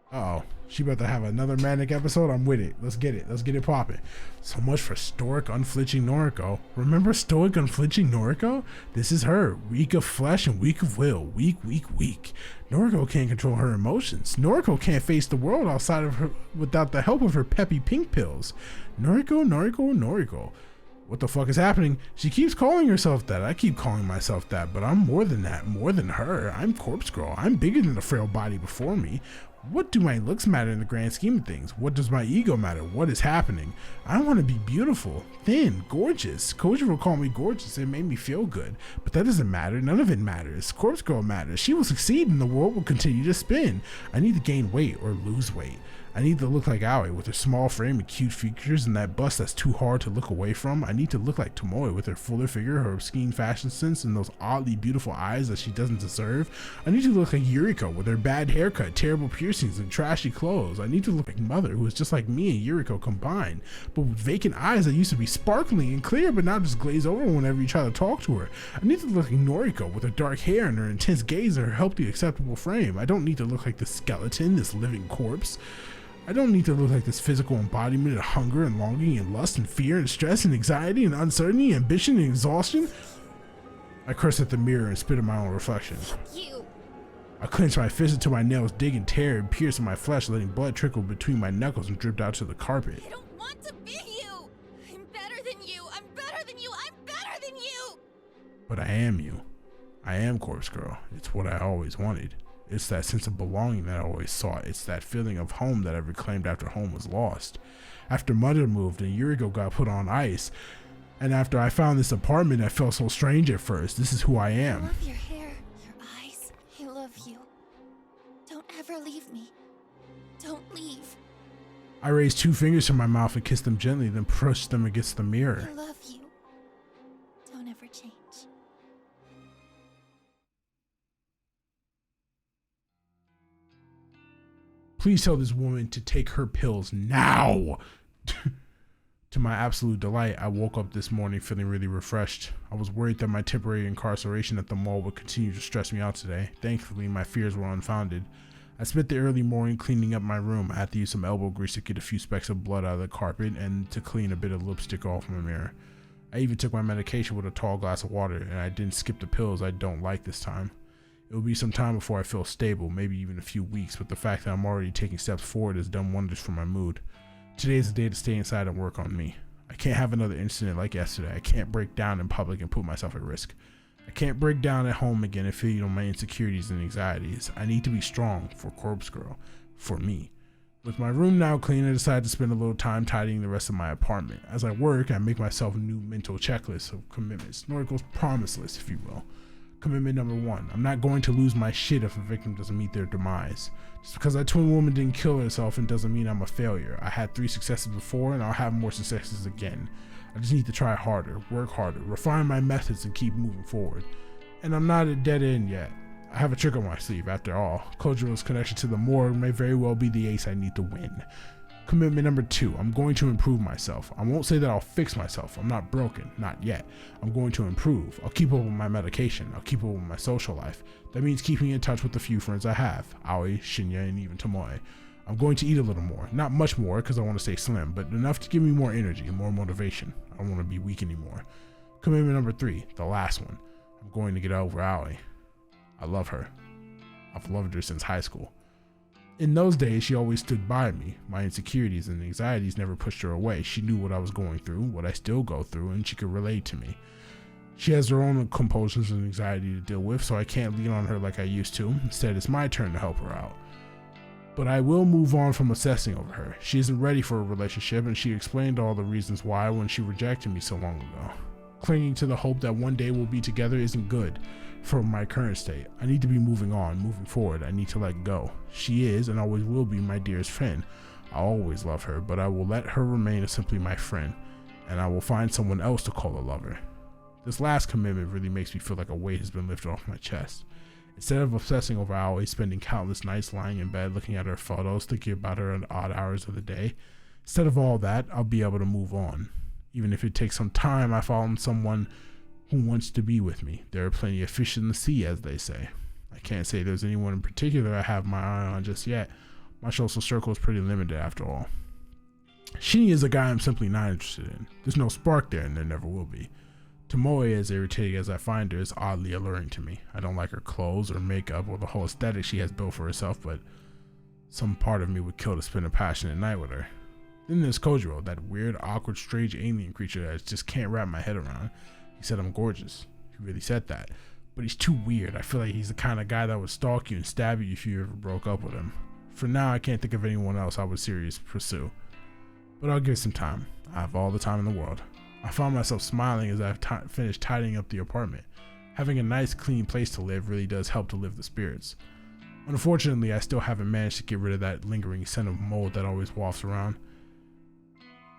Uh-oh. She about to have another manic episode? I'm with it. Let's get it. Let's get it popping. So much for stoic, unflinching Noriko. Remember stoic, unflinching Noriko? This is her. Weak of flesh and weak of will. Weak, weak, weak. Noriko can't control her emotions. Noriko can't face the world outside of her without the help of her peppy pink pills. Noriko, Noriko, Noriko. What the fuck is happening? She keeps calling herself that. I keep calling myself that, but I'm more than that, more than her. I'm Corpse Girl. I'm bigger than the frail body before me. What do my looks matter in the grand scheme of things? What does my ego matter? What is happening? I want to be beautiful, thin, gorgeous. Kojiro called me gorgeous. It made me feel good. But that doesn't matter. None of it matters. Corpse Girl matters. She will succeed and the world will continue to spin. I need to gain weight or lose weight. I need to look like Aoi with her small frame and cute features and that bust that's too hard to look away from. I need to look like Tomoe with her fuller figure, her obscene fashion sense, and those oddly beautiful eyes that she doesn't deserve. I need to look like Yuriko with her bad haircut, terrible piercings, and trashy clothes. I need to look like Mother, who is just like me and Yuriko combined, but with vacant eyes that used to be sparkling and clear but now just glaze over whenever you try to talk to her. I need to look like Noriko with her dark hair and her intense gaze and her healthy, acceptable frame. I don't need to look like this skeleton, this living corpse. I don't need to look like this physical embodiment of hunger and longing and lust and fear and stress and anxiety and uncertainty, ambition and exhaustion. I curse at the mirror and spit at my own reflection.
You.
I clench my fist until my nails dig and tear and pierce in my flesh, letting blood trickle between my knuckles and drip out to the carpet.
I don't want to be you. I'm better than you. I'm better than you. I'm better than you.
But I am you. I am Corpse Girl. It's what I always wanted. It's that sense of belonging that I always sought. It's that feeling of home that I reclaimed after home was lost. After Mother moved and Yuriko got put on ice, and after I found this apartment that felt so strange at first, this is who I
I
am.
love your hair, your eyes. I love you. Don't ever leave me. Don't leave.
I raised 2 fingers to my mouth and kissed them gently, then pushed them against the mirror.
I love you. Don't ever change.
Please tell this woman to take her pills now. To my absolute delight, I woke up this morning feeling really refreshed. I was worried that my temporary incarceration at the mall would continue to stress me out today. Thankfully, my fears were unfounded. I spent the early morning cleaning up my room. I had to use some elbow grease to get a few specks of blood out of the carpet and to clean a bit of lipstick off my mirror. I even took my medication with a tall glass of water, and I didn't skip the pills I don't like this time. It will be some time before I feel stable, maybe even a few weeks, but the fact that I'm already taking steps forward has done wonders for my mood. Today is the day to stay inside and work on me. I can't have another incident like yesterday. I can't break down in public and put myself at risk. I can't break down at home again and feed on my insecurities and anxieties. I need to be strong for Corpse Girl, for me. With my room now clean, I decided to spend a little time tidying the rest of my apartment. As I work, I make myself a new mental checklist of commitments, Noriko's promise list, if you will. Commitment number 1, I'm not going to lose my shit if a victim doesn't meet their demise. Just because that twin woman didn't kill herself and doesn't mean I'm a failure. I had 3 successes before and I'll have more successes again. I just need to try harder, work harder, refine my methods and keep moving forward. And I'm not at dead end yet. I have a trick on my sleeve after all. Kojiro's connection to the morgue may very well be the ace I need to win. Commitment number 2, I'm going to improve myself. I won't say that I'll fix myself. I'm not broken, not yet. I'm going to improve. I'll keep up with my medication. I'll keep up with my social life. That means keeping in touch with the few friends I have, Aoi, Shinya, and even Tomoe. I'm going to eat a little more. Not much more because I want to stay slim, but enough to give me more energy and more motivation. I don't want to be weak anymore. Commitment number 3, the last one. I'm going to get over Aoi. I love her. I've loved her since high school. In those days, she always stood by me. My insecurities and anxieties never pushed her away. She knew what I was going through, what I still go through, and she could relate to me. She has her own compulsions and anxiety to deal with, so I can't lean on her like I used to. Instead, it's my turn to help her out. But I will move on from obsessing over her. She isn't ready for a relationship, and she explained all the reasons why when she rejected me so long ago. Clinging to the hope that one day we'll be together isn't good for my current state. I need to be moving on, moving forward. I need to let go. She is and always will be my dearest friend. I'll always love her, but I will let her remain as simply my friend, and I will find someone else to call a lover. This last commitment really makes me feel like a weight has been lifted off my chest. Instead of obsessing over Aoi, spending countless nights lying in bed looking at her photos, thinking about her in odd hours of the day, instead of all that, I'll be able to move on. Even if it takes some time, I found someone who wants to be with me. There are plenty of fish in the sea, as they say. I can't say there's anyone in particular I have my eye on just yet. My social circle is pretty limited after all. Shinya is a guy I'm simply not interested in. There's no spark there and there never will be. Tomoe, as irritating as I find her, is oddly alluring to me. I don't like her clothes or makeup or the whole aesthetic she has built for herself, but some part of me would kill to spend a passionate night with her. Then there's Kojiro, that weird, awkward, strange alien creature that I just can't wrap my head around. He said I'm gorgeous. He really said that. But he's too weird. I feel like he's the kind of guy that would stalk you and stab you if you ever broke up with him. For now, I can't think of anyone else I would seriously pursue. But I'll give it some time. I have all the time in the world. I found myself smiling as I finished tidying up the apartment. Having a nice, clean place to live really does help to lift the spirits. Unfortunately, I still haven't managed to get rid of that lingering scent of mold that always wafts around.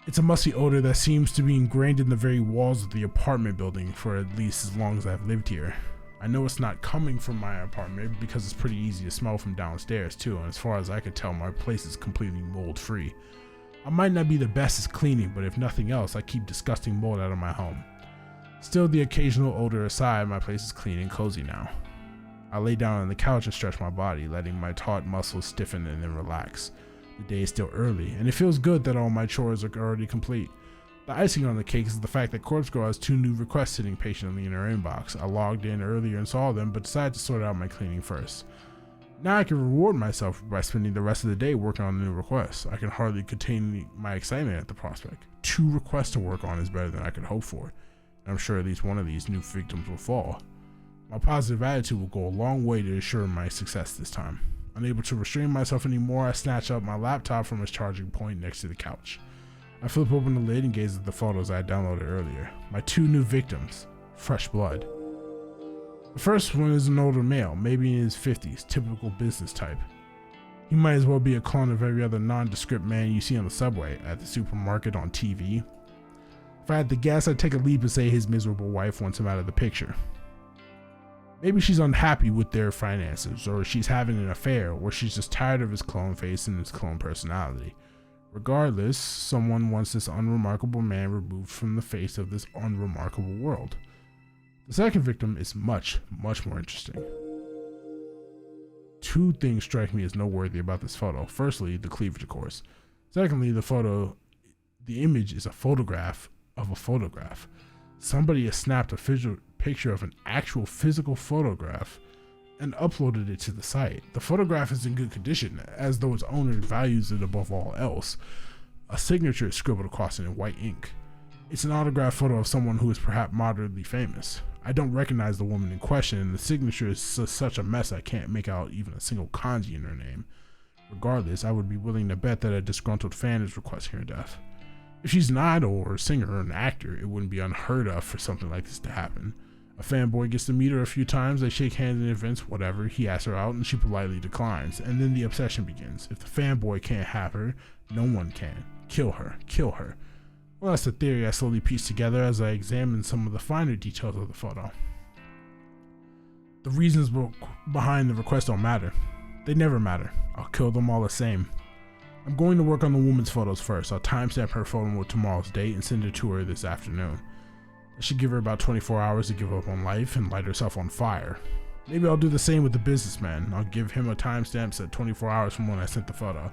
It's a musty odor that seems to be ingrained in the very walls of the apartment building for at least as long as I've lived here. I know it's not coming from my apartment because it's pretty easy to smell from downstairs too, and as far as I can tell, my place is completely mold free. I might not be the best at cleaning, but if nothing else, I keep disgusting mold out of my home. Still, the occasional odor aside, my place is clean and cozy now. I lay down on the couch and stretch my body, letting my taut muscles stiffen and then relax. The day is still early, and it feels good that all my chores are already complete. The icing on the cake is the fact that Corpse Girl has 2 new requests sitting patiently in her inbox. I logged in earlier and saw them, but decided to sort out my cleaning first. Now I can reward myself by spending the rest of the day working on the new requests. I can hardly contain my excitement at the prospect. 2 requests to work on is better than I could hope for, and I'm sure at least one of these new victims will fall. My positive attitude will go a long way to ensure my success this time. Unable to restrain myself anymore, I snatch up my laptop from its charging point next to the couch. I flip open the lid and gaze at the photos I had downloaded earlier. My 2 new victims. Fresh blood. The first one is an older male, maybe in his 50s, typical business type. He might as well be a clone of every other nondescript man you see on the subway, at the supermarket, on TV. If I had to guess, I'd take a leap and say his miserable wife wants him out of the picture. Maybe she's unhappy with their finances, or she's having an affair, or she's just tired of his clone face and his clone personality. Regardless, someone wants this unremarkable man removed from the face of this unremarkable world. The second victim is much, much more interesting. Two things strike me as noteworthy about this photo. Firstly, the cleavage, of course. Secondly, the image is a photograph of a photograph. Somebody has snapped a picture of an actual physical photograph and uploaded it to the site. The photograph is in good condition, as though its owner values it above all else. A signature is scribbled across it in white ink. It's an autographed photo of someone who is perhaps moderately famous. I don't recognize the woman in question, and the signature is such a mess I can't make out even a single kanji in her name. Regardless, I would be willing to bet that a disgruntled fan is requesting her death. If she's an idol or a singer or an actor, it wouldn't be unheard of for something like this to happen. A fanboy gets to meet her a few times, they shake hands in events, whatever, he asks her out and she politely declines, and then the obsession begins. If the fanboy can't have her, no one can. Kill her. Kill her. Well, that's the theory I slowly pieced together as I examined some of the finer details of the photo. The reasons behind the request don't matter. They never matter. I'll kill them all the same. I'm going to work on the woman's photos first. I'll timestamp her photo with tomorrow's date and send it to her this afternoon. I should give her about 24 hours to give up on life and light herself on fire. Maybe I'll do the same with the businessman. I'll give him a timestamp set 24 hours from when I sent the photo.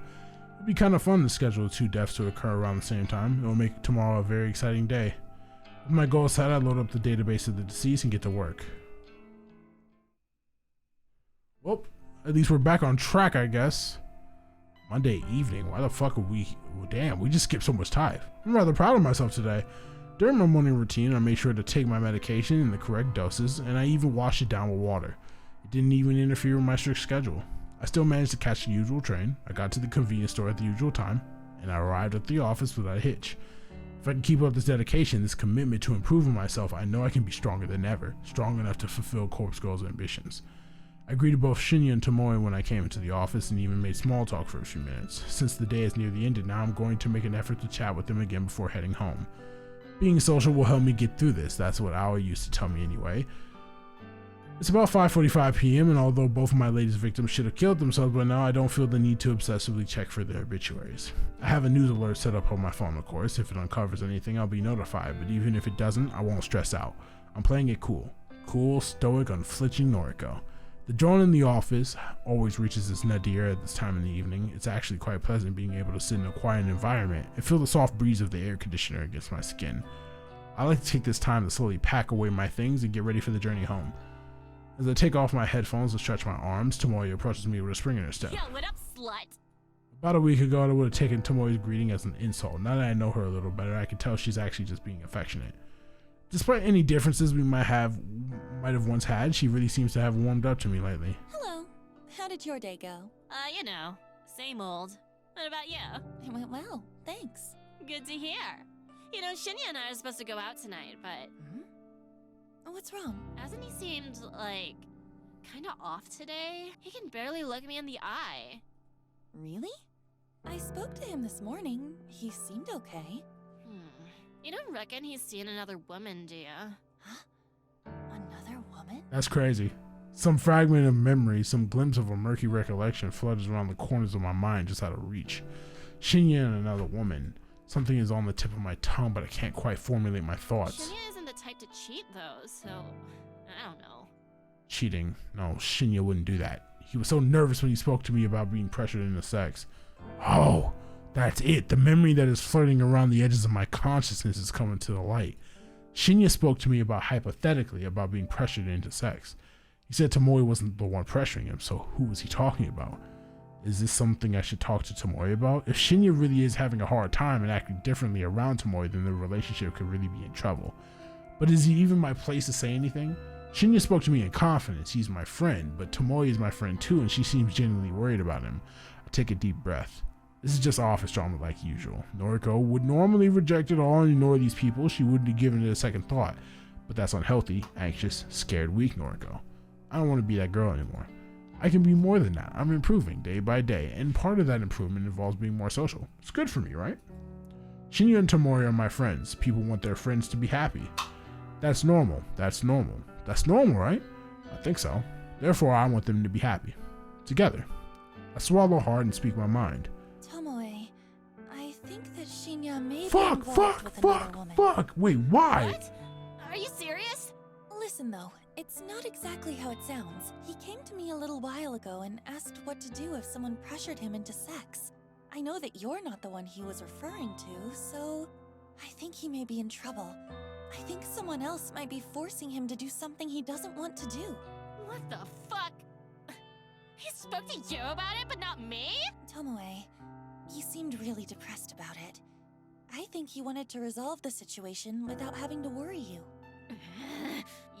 It'd be kind of fun to schedule 2 deaths to occur around the same time. It'll make tomorrow a very exciting day. With my goal set, I load up the database of the deceased and get to work. Well, at least we're back on track, I guess. Monday evening, why the fuck are we... Well, damn, we just skipped so much time. I'm rather proud of myself today. During my morning routine, I made sure to take my medication in the correct doses, and I even washed it down with water. It didn't even interfere with my strict schedule. I still managed to catch the usual train. I got to the convenience store at the usual time, and I arrived at the office without a hitch. If I can keep up this dedication, this commitment to improving myself, I know I can be stronger than ever, strong enough to fulfill Corpse Girl's ambitions. I greeted both Shinya and Tomoe when I came into the office and even made small talk for a few minutes. Since the day is near the end, now I'm going to make an effort to chat with them again before heading home. Being social will help me get through this. That's what Aoi used to tell me anyway. It's about 5:45 p.m. and although both of my latest victims should have killed themselves by now, I don't feel the need to obsessively check for their obituaries. I have a news alert set up on my phone, of course. If it uncovers anything, I'll be notified, but even if it doesn't, I won't stress out. I'm playing it cool. Cool, stoic, unflinching Noriko. The drone in the office always reaches its nadir at this time in the evening. It's actually quite pleasant being able to sit in a quiet environment and feel the soft breeze of the air conditioner against my skin. I like to take this time to slowly pack away my things and get ready for the journey home. As I take off my headphones and stretch my arms, Tomoe approaches me with a spring in her step.
Yo, what up, slut?
About a week ago, I would have taken Tomoe's greeting as an insult. Now that I know her a little better, I can tell she's actually just being affectionate. Despite any differences we might have once had, she really seems to have warmed up to me lately.
Hello. How did your day go?
You know, same old. What about you?
It went well, thanks.
Good to hear. You know, Shinya and I are supposed to go out tonight, but...
What's wrong?
Hasn't he seemed, like, kinda off today? He can barely look me in the eye.
Really? I spoke to him this morning. He seemed okay.
You don't reckon he's seen another woman, do ya?
Huh? Another woman?
That's crazy. Some fragment of memory, some glimpse of a murky recollection flutters around the corners of my mind just out of reach. Shinya and another woman. Something is on the tip of my tongue, but I can't quite formulate my thoughts.
Shinya isn't the type to cheat, though, so... I don't know.
Cheating? No, Shinya wouldn't do that. He was so nervous when he spoke to me about being pressured into sex. Oh, that's it. The memory that is flirting around the edges of my consciousness is coming to the light. Shinya spoke to me about hypothetically about being pressured into sex. He said Tomoe wasn't the one pressuring him, so who was he talking about? Is this something I should talk to Tomoe about? If Shinya really is having a hard time and acting differently around Tomoe, then the relationship could really be in trouble. But is it even my place to say anything? Shinya spoke to me in confidence. He's my friend, but Tomoe is my friend too, and she seems genuinely worried about him. I take a deep breath. This is just office drama like usual. Noriko would normally reject it all and ignore these people. She wouldn't have given it a second thought. But that's unhealthy, anxious, scared, weak Noriko. I don't want to be that girl anymore. I can be more than that. I'm improving day by day, and part of that improvement involves being more social. It's good for me, right? Shinya and Tomoe are my friends. People want their friends to be happy. That's normal. That's normal. That's normal, right? I think so. Therefore, I want them to be happy. Together. I swallow hard and speak my mind.
Tomoe, I think that Shinya may be involved with another woman.
Fuck! Wait, why?
What? Are you serious?
Listen though, It's not exactly how it sounds. He came to me a little while ago and asked what to do if someone pressured him into sex. I know that you're not the one he was referring to, so I think he may be in trouble. I think someone else might be forcing him to do something he doesn't want to do.
What the fuck? He spoke to you about it, but not me?
Tomoe, he seemed really depressed about it. I think he wanted to resolve the situation without having to worry you.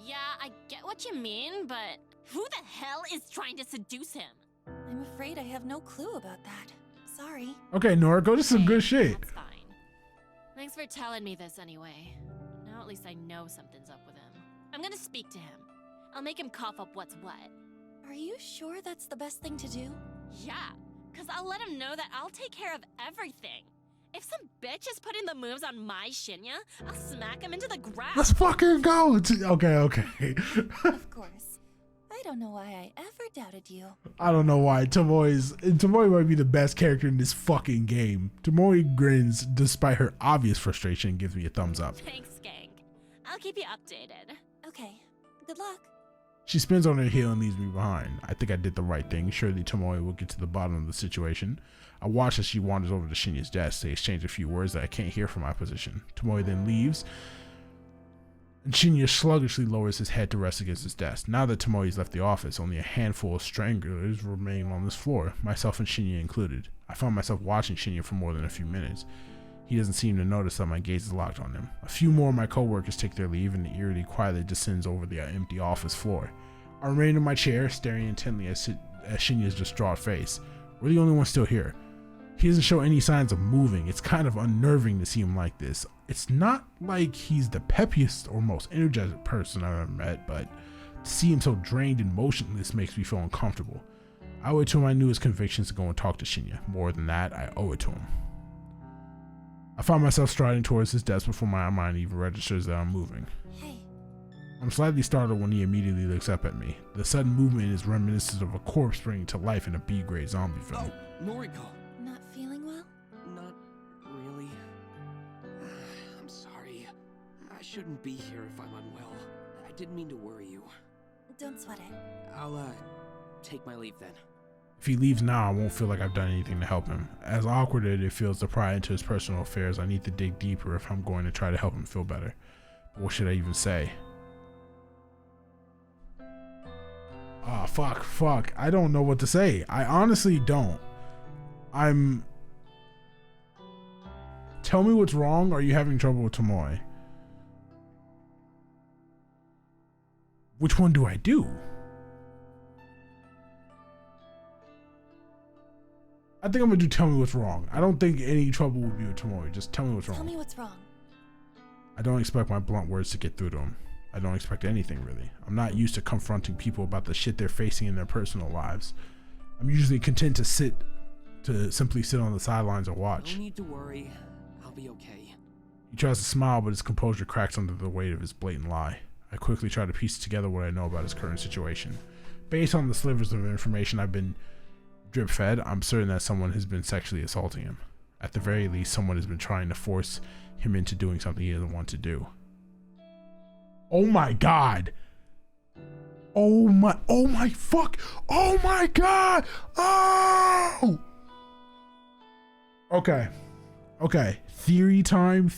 Yeah, I get what you mean, but who the hell is trying to seduce him?
I'm afraid I have no clue about that. Sorry.
Okay, Noriko, this is some good shit.
That's fine. Thanks for telling me this anyway. Now at least I know something's up with him. I'm gonna speak to him. I'll make him cough up what's what.
Are you sure that's the best thing to do?
Yeah, cause I'll let him know that I'll take care of everything. If some bitch is putting the moves on my Shinya, I'll smack him into the ground.
Let's fucking go. Okay.
Of course. I don't know why I ever doubted you.
I don't know why. Tomoe might be the best character in this fucking game. Tomoe grins despite her obvious frustration and gives me a thumbs up.
Thanks, gang. I'll keep you updated.
Okay. Good luck.
She spins on her heel and leaves me behind. I think I did the right thing. Surely Tomoe will get to the bottom of the situation. I watch as she wanders over to Shinya's desk. They exchange a few words that I can't hear from my position. Tomoe then leaves, and Shinya sluggishly lowers his head to rest against his desk. Now that Tomoe's left the office, only a handful of stranglers remain on this floor, myself and Shinya included. I found myself watching Shinya for more than a few minutes. He doesn't seem to notice that my gaze is locked on him. A few more of my coworkers take their leave, and the eerily quietly descends over the empty office floor. I remain in my chair, staring intently at Shinya's distraught face. We're the only ones still here. He doesn't show any signs of moving. It's kind of unnerving to see him like this. It's not like he's the peppiest or most energetic person I've ever met, but to see him so drained and motionless makes me feel uncomfortable. I owe it to my newest convictions to go and talk to Shinya. More than that, I owe it to him. I find myself striding towards his desk before my mind even registers that I'm moving.
Hey.
I'm slightly startled when he immediately looks up at me. The sudden movement is reminiscent of a corpse springing to life in a B-grade zombie film.
Oh, Noriko.
Not feeling well?
Not really. I'm sorry. I shouldn't be here if I'm unwell. I didn't mean to worry you.
Don't sweat it.
I'll, take my leave then.
If he leaves now, I won't feel like I've done anything to help him. As awkward as it feels to pry into his personal affairs, I need to dig deeper if I'm going to try to help him feel better. But what should I even say? Ah, fuck. I don't know what to say. I honestly don't. Tell me what's wrong. Are you having trouble with Tomoe? Which one do I do? I think I'm gonna do tell me what's wrong. I don't think any trouble would be with Tomoe. Just tell me what's wrong.
Tell me what's wrong.
I don't expect my blunt words to get through to him. I don't expect anything, really. I'm not used to confronting people about the shit they're facing in their personal lives. I'm usually content to simply sit on the sidelines and watch.
No need to worry. I'll be okay.
He tries to smile, but his composure cracks under the weight of his blatant lie. I quickly try to piece together what I know about his current situation. Based on the slivers of information I've been drip-fed, I'm certain that someone has been sexually assaulting him. At the very least, someone has been trying to force him into doing something he doesn't want to do. Oh my god. Oh my fuck. Oh my god. Oh. Okay. Theory time.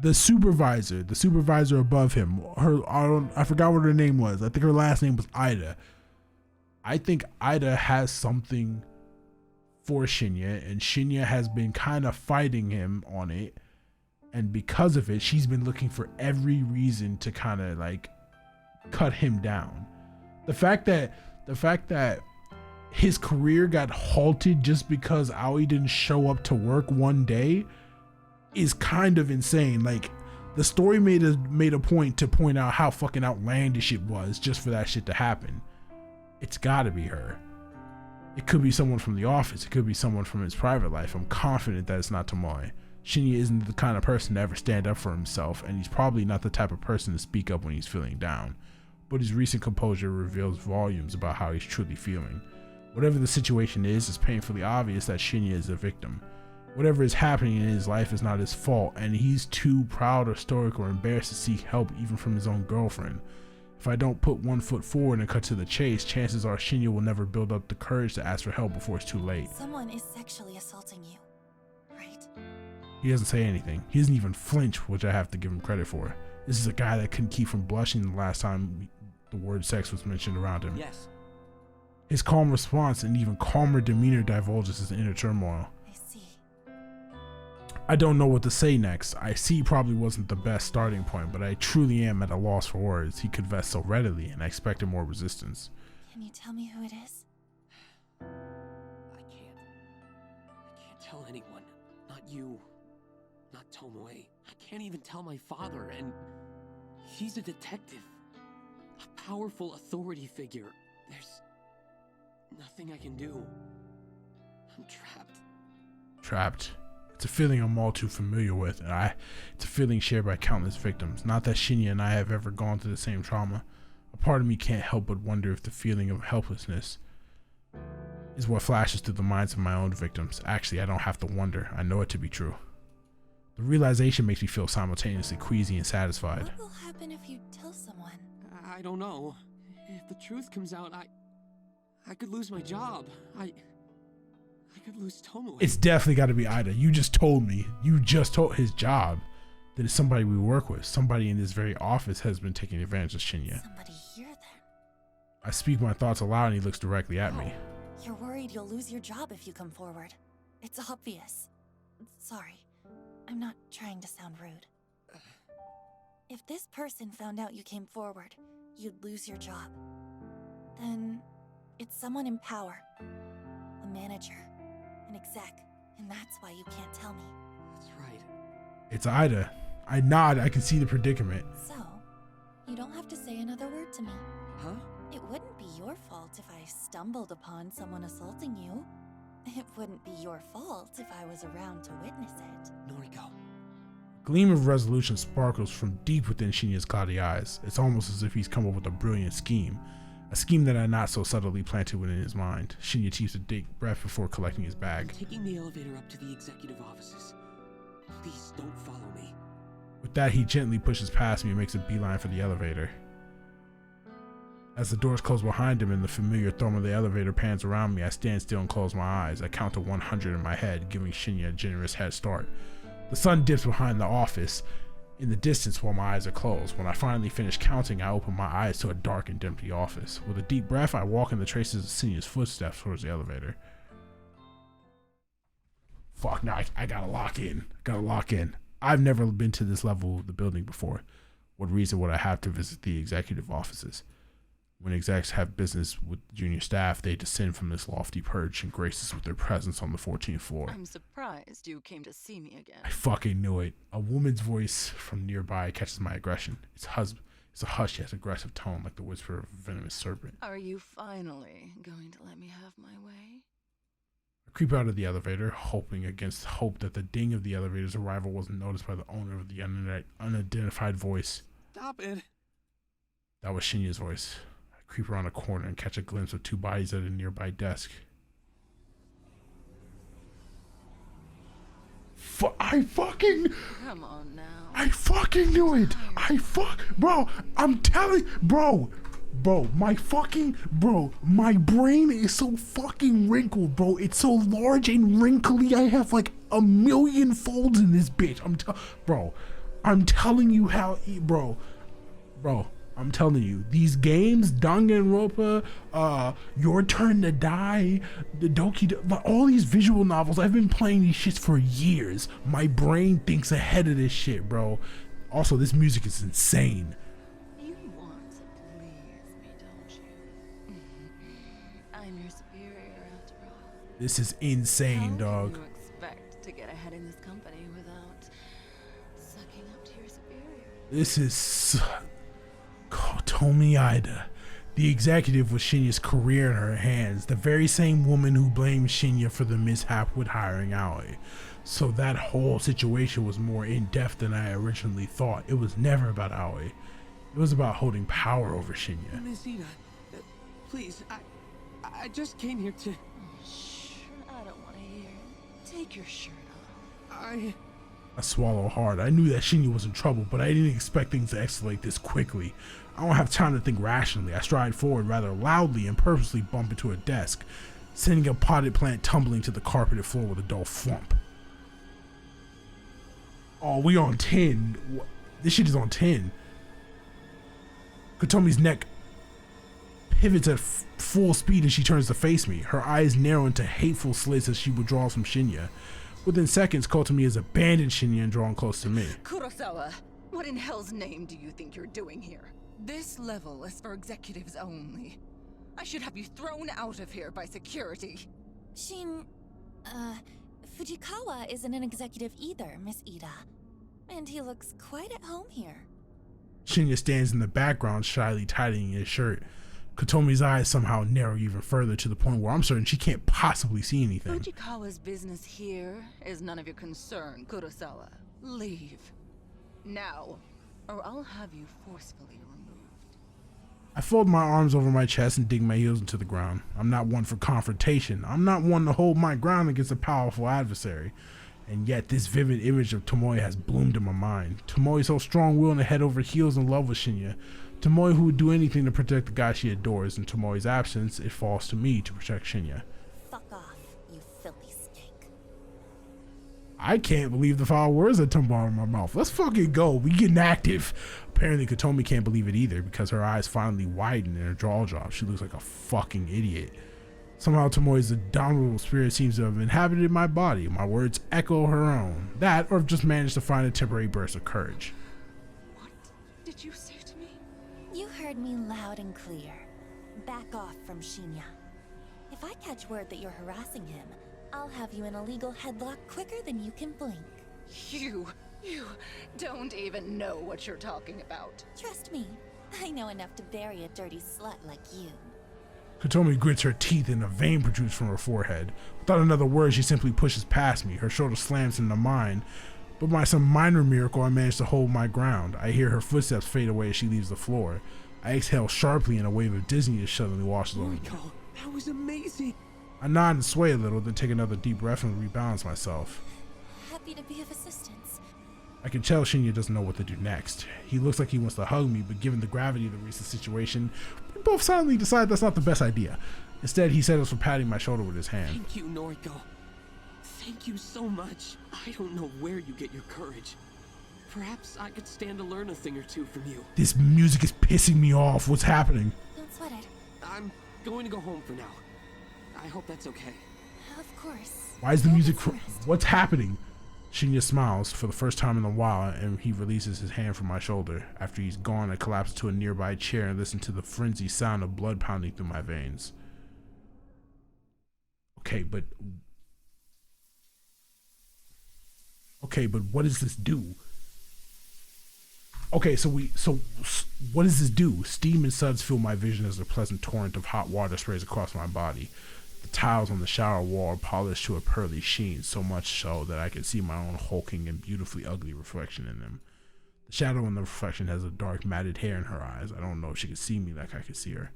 The supervisor above him, I forgot what her name was. I think her last name was Ida. I think Ida has something for Shinya, and Shinya has been kind of fighting him on it. And because of it, she's been looking for every reason to kind of like cut him down. The fact that his career got halted just because Aoi didn't show up to work one day is kind of insane. Like, the story made a point to point out how fucking outlandish it was just for that shit to happen. It's gotta be her. It could be someone from the office. It could be someone from his private life. I'm confident that it's not Tomoe. Shinya isn't the kind of person to ever stand up for himself, and he's probably not the type of person to speak up when he's feeling down. But his recent composure reveals volumes about how he's truly feeling. Whatever the situation is, it's painfully obvious that Shinya is a victim. Whatever is happening in his life is not his fault, and he's too proud or stoic or embarrassed to seek help even from his own girlfriend. If I don't put one foot forward and cut to the chase, chances are Shinya will never build up the courage to ask for help before it's too late.
Someone is sexually assaulting you, right?
He doesn't say anything. He doesn't even flinch, which I have to give him credit for. This is a guy that couldn't keep from blushing the last time the word sex was mentioned around him.
Yes.
His calm response and even calmer demeanor divulges his inner turmoil.
I see.
I don't know what to say next. I see probably wasn't the best starting point, but I truly am at a loss for words. He confessed so readily, and I expected more resistance.
Can you tell me who it is?
I can't tell anyone. Not you. Not Tomoe. I can't even tell my father, and he's a detective. A powerful authority figure. There's nothing I can do. I'm trapped.
Trapped. It's a feeling I'm all too familiar with, and it's a feeling shared by countless victims. Not that Shinya and I have ever gone through the same trauma. A part of me can't help but wonder if the feeling of helplessness is what flashes through the minds of my own victims. Actually, I don't have to wonder. I know it to be true. The realization makes me feel simultaneously queasy and satisfied.
What will happen if you tell someone?
I don't know. If the truth comes out, I could lose my job. I could lose Tomoe.
It's definitely got to be Ida. You just told me. You just told his job. That is somebody we work with. Somebody in this very office has been taking advantage of Shinya.
Somebody here then.
I speak my thoughts aloud and he looks directly at me.
You're worried you'll lose your job if you come forward. It's obvious. Sorry. I'm not trying to sound rude. If this person found out you came forward, you'd lose your job. Then it's someone in power. A manager. An exec. And that's why you can't tell me.
That's right.
It's Ida. I nod. I can see the predicament.
So, you don't have to say another word to me.
Huh?
It wouldn't be your fault if I stumbled upon someone assaulting you. It wouldn't be your fault if I was around to witness it.
Noriko.
Gleam of resolution sparkles from deep within Shinya's cloudy eyes. It's almost as if he's come up with a brilliant scheme. A scheme that I not so subtly planted within his mind. Shinya takes a deep breath before collecting his bag.
I'm taking the elevator up to the executive offices. Please don't follow me.
With that, he gently pushes past me and makes a beeline for the elevator. As the doors close behind him and the familiar thrum of the elevator pans around me, I stand still and close my eyes. I count to 100 in my head, giving Shinya a generous head start. The sun dips behind the office in the distance while my eyes are closed. When I finally finish counting, I open my eyes to a dark and empty office. With a deep breath, I walk in the traces of Shinya's footsteps towards the elevator. Fuck, now I gotta lock in. I've never been to this level of the building before. What reason would I have to visit the executive offices? When execs have business with junior staff, they descend from this lofty perch and grace us with their presence on the 14th floor.
I'm surprised you came to see me again.
I fucking knew it. A woman's voice from nearby catches my aggression. It's a hush yet aggressive tone, like the whisper of a venomous serpent.
Are you finally going to let me have my way?
I creep out of the elevator, hoping against hope that the ding of the elevator's arrival wasn't noticed by the owner of the unidentified voice.
Stop it.
That was Shinya's voice. I creep around a corner and catch a glimpse of two bodies at a nearby desk. I fucking...
Come on now.
I fucking knew it. Bro, I'm telling, bro, my brain is so fucking wrinkled, bro. It's so large and wrinkly. I have like a million folds in this bitch. I'm telling you how, bro, I'm telling you, these games, Danganronpa, Your Turn to Die, the Doki, all these visual novels, I've been playing these shits for years. My brain thinks ahead of this shit, bro. Also, this music is insane.
You want to please me, don't you? I'm your superior after all.
This is insane,
How
dog.
can you expect to get ahead in this company without sucking up to your superior?
This is... Tomi Ida, the executive with Shinya's career in her hands, the very same woman who blamed Shinya for the mishap with hiring Aoi. So that whole situation was more in-depth than I originally thought. It was never about Aoi. It was about holding power over Shinya.
Miss Ida, please, I just came here to...
Shh, I don't want to hear it. Take your shirt off.
I
swallow hard. I knew that Shinya was in trouble, but I didn't expect things to escalate this quickly. I don't have time to think rationally. I stride forward rather loudly and purposely bump into a desk, sending a potted plant tumbling to the carpeted floor with a dull thump. Oh, we on 10. This shit is on 10. Kotomi's neck pivots at full speed as she turns to face me. Her eyes narrow into hateful slits as she withdraws from Shinya. Within seconds, Kotomi has abandoned Shinya and drawn close to me.
Kurosawa, what in hell's name do you think you're doing here? This level is for executives only. I should have you thrown out of here by security.
Fujikawa isn't an executive either, Miss Ida. And he looks quite at home here.
Shinya stands in the background, shyly tightening his shirt. Kotomi's eyes somehow narrow even further to the point where I'm certain she can't possibly see anything.
Fujikawa's business here is none of your concern, Kurosawa. Leave. Now, or I'll have you forcefully removed.
I fold my arms over my chest and dig my heels into the ground. I'm not one for confrontation. I'm not one to hold my ground against a powerful adversary. And yet this vivid image of Tomoe has bloomed in my mind. Tomoe so strong-willed and head over heels in love with Shinya. Tomoe who would do anything to protect the guy she adores. In Tomoe's absence, it falls to me to protect Shinya.
Fuck off, you filthy skank.
I can't believe the foul words that tumble out of my mouth. Let's fucking go. We getting active. Apparently Kotomi can't believe it either because her eyes finally widen and her jaw drops. She looks like a fucking idiot. Somehow Tomoe's indomitable spirit seems to have inhabited my body. My words echo her own. That, or have just managed to find a temporary burst of courage.
What did you say to me?
You heard me loud and clear. Back off from Shinya. If I catch word that you're harassing him, I'll have you in a legal headlock quicker than you can blink.
You don't even know what you're talking about.
Trust me, I know enough to bury a dirty slut like you.
Kotomi grits her teeth and a vein protrudes from her forehead. Without another word, she simply pushes past me. Her shoulder slams into mine, but by some minor miracle, I manage to hold my ground. I hear her footsteps fade away as she leaves the floor. I exhale sharply and a wave of dizziness suddenly washes over me.
Noriko, that was amazing.
I nod and sway a little, then take another deep breath and rebalance myself.
Happy to be of assistance.
I can tell Shinya doesn't know what to do next. He looks like he wants to hug me, but given the gravity of the recent situation, we both silently decide that's not the best idea. Instead, he settles for patting my shoulder with his hand.
Thank you, Noriko. Thank you so much. I don't know where you get your courage. Perhaps I could stand to learn a thing or two from you.
This music is pissing me off. What's happening?
Don't sweat it.
I'm going to go home for now. I hope that's okay.
Of course.
Why is the music... What's happening? Shinya smiles for the first time in a while, and he releases his hand from my shoulder. After he's gone, I collapse to a nearby chair and listen to the frenzied sound of blood pounding through my veins. Okay, but what does this do? Okay, so what does this do? Steam and suds fill my vision as a pleasant torrent of hot water sprays across my body. The tiles on the shower wall are polished to a pearly sheen, so much so that I can see my own hulking and beautifully ugly reflection in them. The shadow in the reflection has a dark matted hair in her eyes. I don't know if she can see me like I can see her.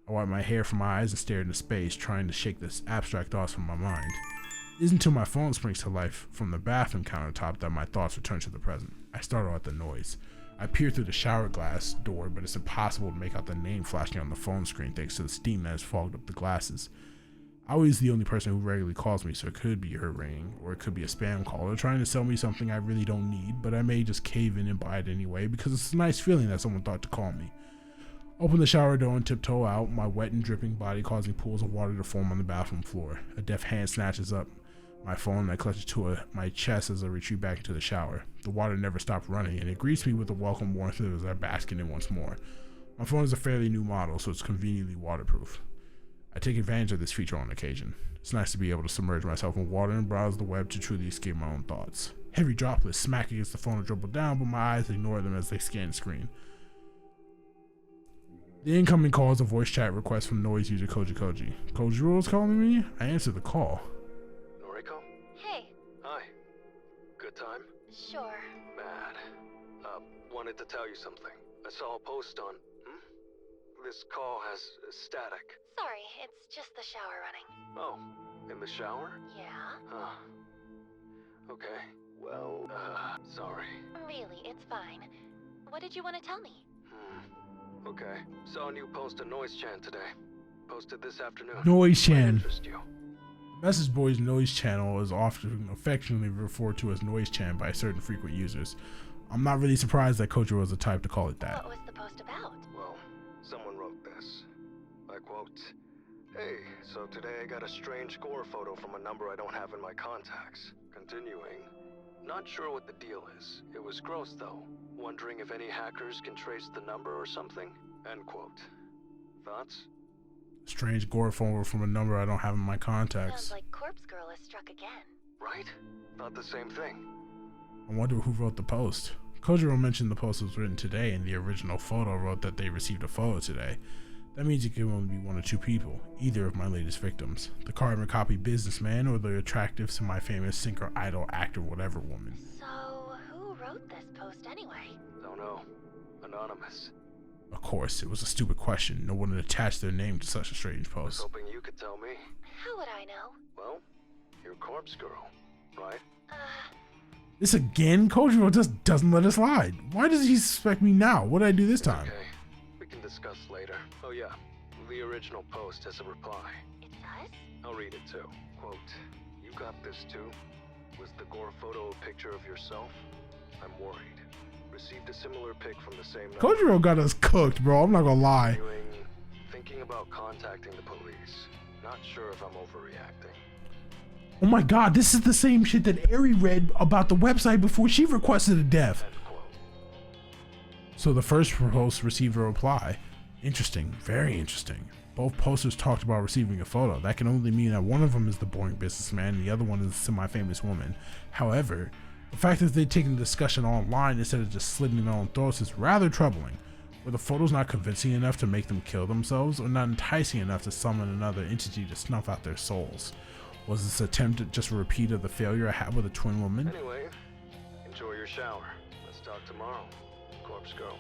I wipe my hair from my eyes and stare into space, trying to shake this abstract thoughts from my mind. It isn't until my phone springs to life from the bathroom countertop that my thoughts return to the present. I startle at the noise. I peer through the shower glass door, but it's impossible to make out the name flashing on the phone screen thanks to the steam that has fogged up the glasses. Always the only person who regularly calls me, so it could be her ringing, or it could be a spam caller trying to sell me something I really don't need, but I may just cave in and buy it anyway because it's a nice feeling that someone thought to call me. Open the shower door and tiptoe out, my wet and dripping body causing pools of water to form on the bathroom floor. A deft hand snatches up my phone and I clutch it to my chest as I retreat back into the shower. The water never stopped running, and it greets me with a welcome warmth as I bask in it once more. My phone is a fairly new model, so it's conveniently waterproof. I take advantage of this feature on occasion. It's nice to be able to submerge myself in water and browse the web to truly escape my own thoughts. Heavy droplets smack against the phone and dribble down, but my eyes ignore them as they scan the screen. The incoming call is a voice chat request from noise user Koji. Kojiro is calling me? I answer the call.
Noriko?
Hey.
Hi. Good time?
Sure.
Bad. Wanted to tell you something. I saw a post on... This call has static.
Sorry, it's just the shower running.
Oh, in the shower?
Yeah?
Huh. Okay. Well, sorry.
Really, it's fine. What did you want to tell me?
Okay. Saw you post a noise chant today. Posted this afternoon.
Noise
Might
chant.
interest you.
Message Boy's noise channel is often affectionately referred to as noise chant by certain frequent users. I'm not really surprised that Kojiro was the type to call it that.
What was the post about?
Well, someone wrote this. I quote, "Hey, so today I got a strange gore photo from a number I don't have in my contacts." Continuing, "Not sure what the deal is. It was gross though. Wondering if any hackers can trace the number or something?" End quote. Thoughts?
Strange gore photo from a number I don't have in my contacts.
Sounds like Corpse Girl has struck again.
Right? Thought the same thing.
I wonder who wrote the post. Kojiro mentioned the post was written today, and the original photo wrote that they received a photo today. That means it can only be one of two people, either of my latest victims, the carbon copy businessman or the attractive semi-famous singer, idol, actor, whatever woman.
So, who wrote this post anyway?
Don't know. Anonymous.
Of course, it was a stupid question. No one would attach their name to such a strange
Was
post.
hoping you could tell me.
How would I know?
Well, you're Corpse Girl, right?
This again? Kojiro just doesn't let it slide. Why does he suspect me now? What did I do this time?
Okay, we can discuss later. Oh yeah, the original post has a reply.
It does?
I'll read it too. Quote, "You got this too? Was the gore photo a picture of yourself? I'm worried. Received a similar pic from the same number.
Kojiro got us cooked, bro. I'm not gonna lie.
Thinking about contacting the police. Not sure if I'm overreacting."
Oh my god, this is the same shit that Eri read about the website before she requested a death.
End quote.
So the first post received a reply. Interesting, very interesting. Both posters talked about receiving a photo. That can only mean that one of them is the boring businessman and the other one is a semi-famous woman. However, the fact that they've taken the discussion online instead of just slitting their own throats is rather troubling. Were the photos not convincing enough to make them kill themselves, or not enticing enough to summon another entity to snuff out their souls? Was this attempt just a repeat of the failure I had with a twin woman?
Anyway, enjoy your shower. Let's talk tomorrow. Corpse Girl.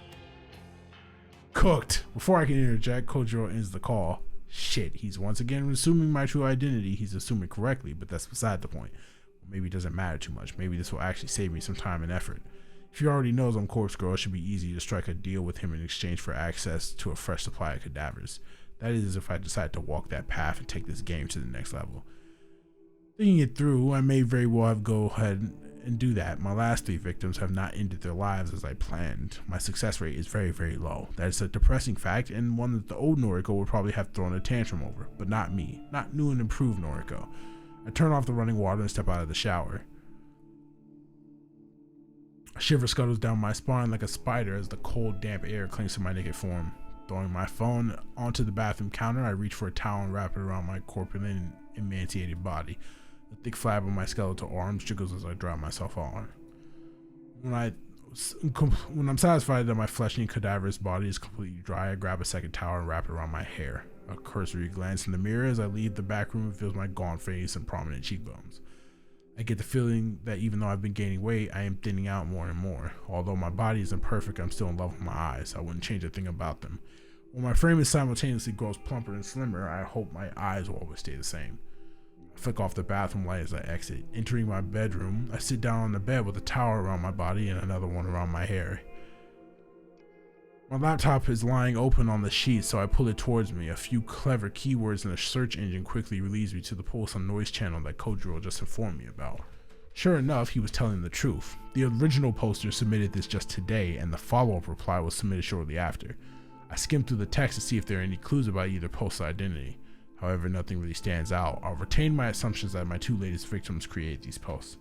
Cooked. Before I can interject, Kojiro ends the call. Shit, he's once again assuming my true identity. He's assuming correctly, but that's beside the point. Maybe it doesn't matter too much. Maybe this will actually save me some time and effort. If he already knows I'm Corpse Girl, it should be easy to strike a deal with him in exchange for access to a fresh supply of cadavers. That is, if I decide to walk that path and take this game to the next level. Thinking it through, I may very well have go ahead and do that. My last 3 victims have not ended their lives as I planned. My success rate is very, very low. That is a depressing fact, and one that the old Noriko would probably have thrown a tantrum over, but not me. Not new and improved Noriko. I turn off the running water and step out of the shower. A shiver scuttles down my spine like a spider as the cold, damp air clings to my naked form. Throwing my phone onto the bathroom counter, I reach for a towel and wrap it around my corpulent and emaciated body. The thick flab of my skeletal arms jiggles as I dry myself on. When I'm satisfied that my fleshy, cadaverous body is completely dry, I grab a second towel and wrap it around my hair. A cursory glance in the mirror as I leave the back room reveals my gaunt face and prominent cheekbones. I get the feeling that even though I've been gaining weight, I am thinning out more and more. Although my body isn't perfect, I'm still in love with my eyes. I wouldn't change a thing about them. While my frame is simultaneously grows plumper and slimmer, I hope my eyes will always stay the same. I flick off the bathroom light as I exit. Entering my bedroom, I sit down on the bed with a towel around my body and another one around my hair. My laptop is lying open on the sheet, so I pull it towards me. A few clever keywords in a search engine quickly leads me to the post on Noise Channel that Kojiro just informed me about. Sure enough, he was telling the truth. The original poster submitted this just today, and the follow-up reply was submitted shortly after. I skimmed through the text to see if there are any clues about either post's identity. However, nothing really stands out. I'll retain my assumptions that my 2 latest victims create these posts.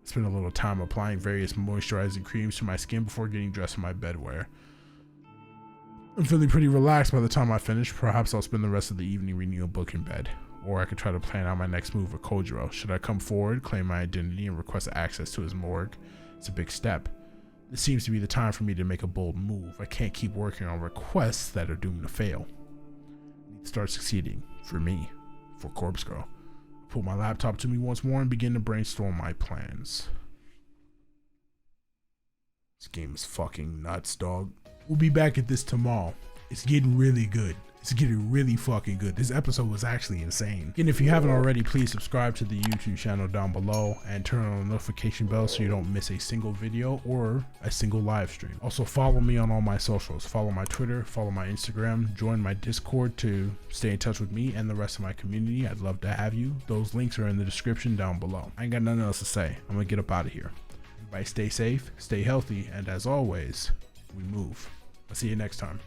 I spent a little time applying various moisturizing creams to my skin before getting dressed in my bedwear. I'm feeling pretty relaxed by the time I finish. Perhaps I'll spend the rest of the evening reading a book in bed. Or I could try to plan out my next move with Kojiro. Should I come forward, claim my identity, and request access to his morgue? It's a big step. This seems to be the time for me to make a bold move. I can't keep working on requests that are doomed to fail. I need to start succeeding. For me. For Corpse Girl. I pull my laptop to me once more and begin to brainstorm my plans. This game is fucking nuts, dog. We'll be back at this tomorrow. It's getting really good. It's getting really fucking good. This episode was actually insane. And if you haven't already, please subscribe to the YouTube channel down below and turn on the notification bell so you don't miss a single video or a single live stream. Also follow me on all my socials. Follow my Twitter, follow my Instagram, join my Discord to stay in touch with me and the rest of my community. I'd love to have you. Those links are in the description down below. I ain't got nothing else to say. I'm gonna get up out of here. Everybody stay safe, stay healthy, and as always, we move. I'll see you next time.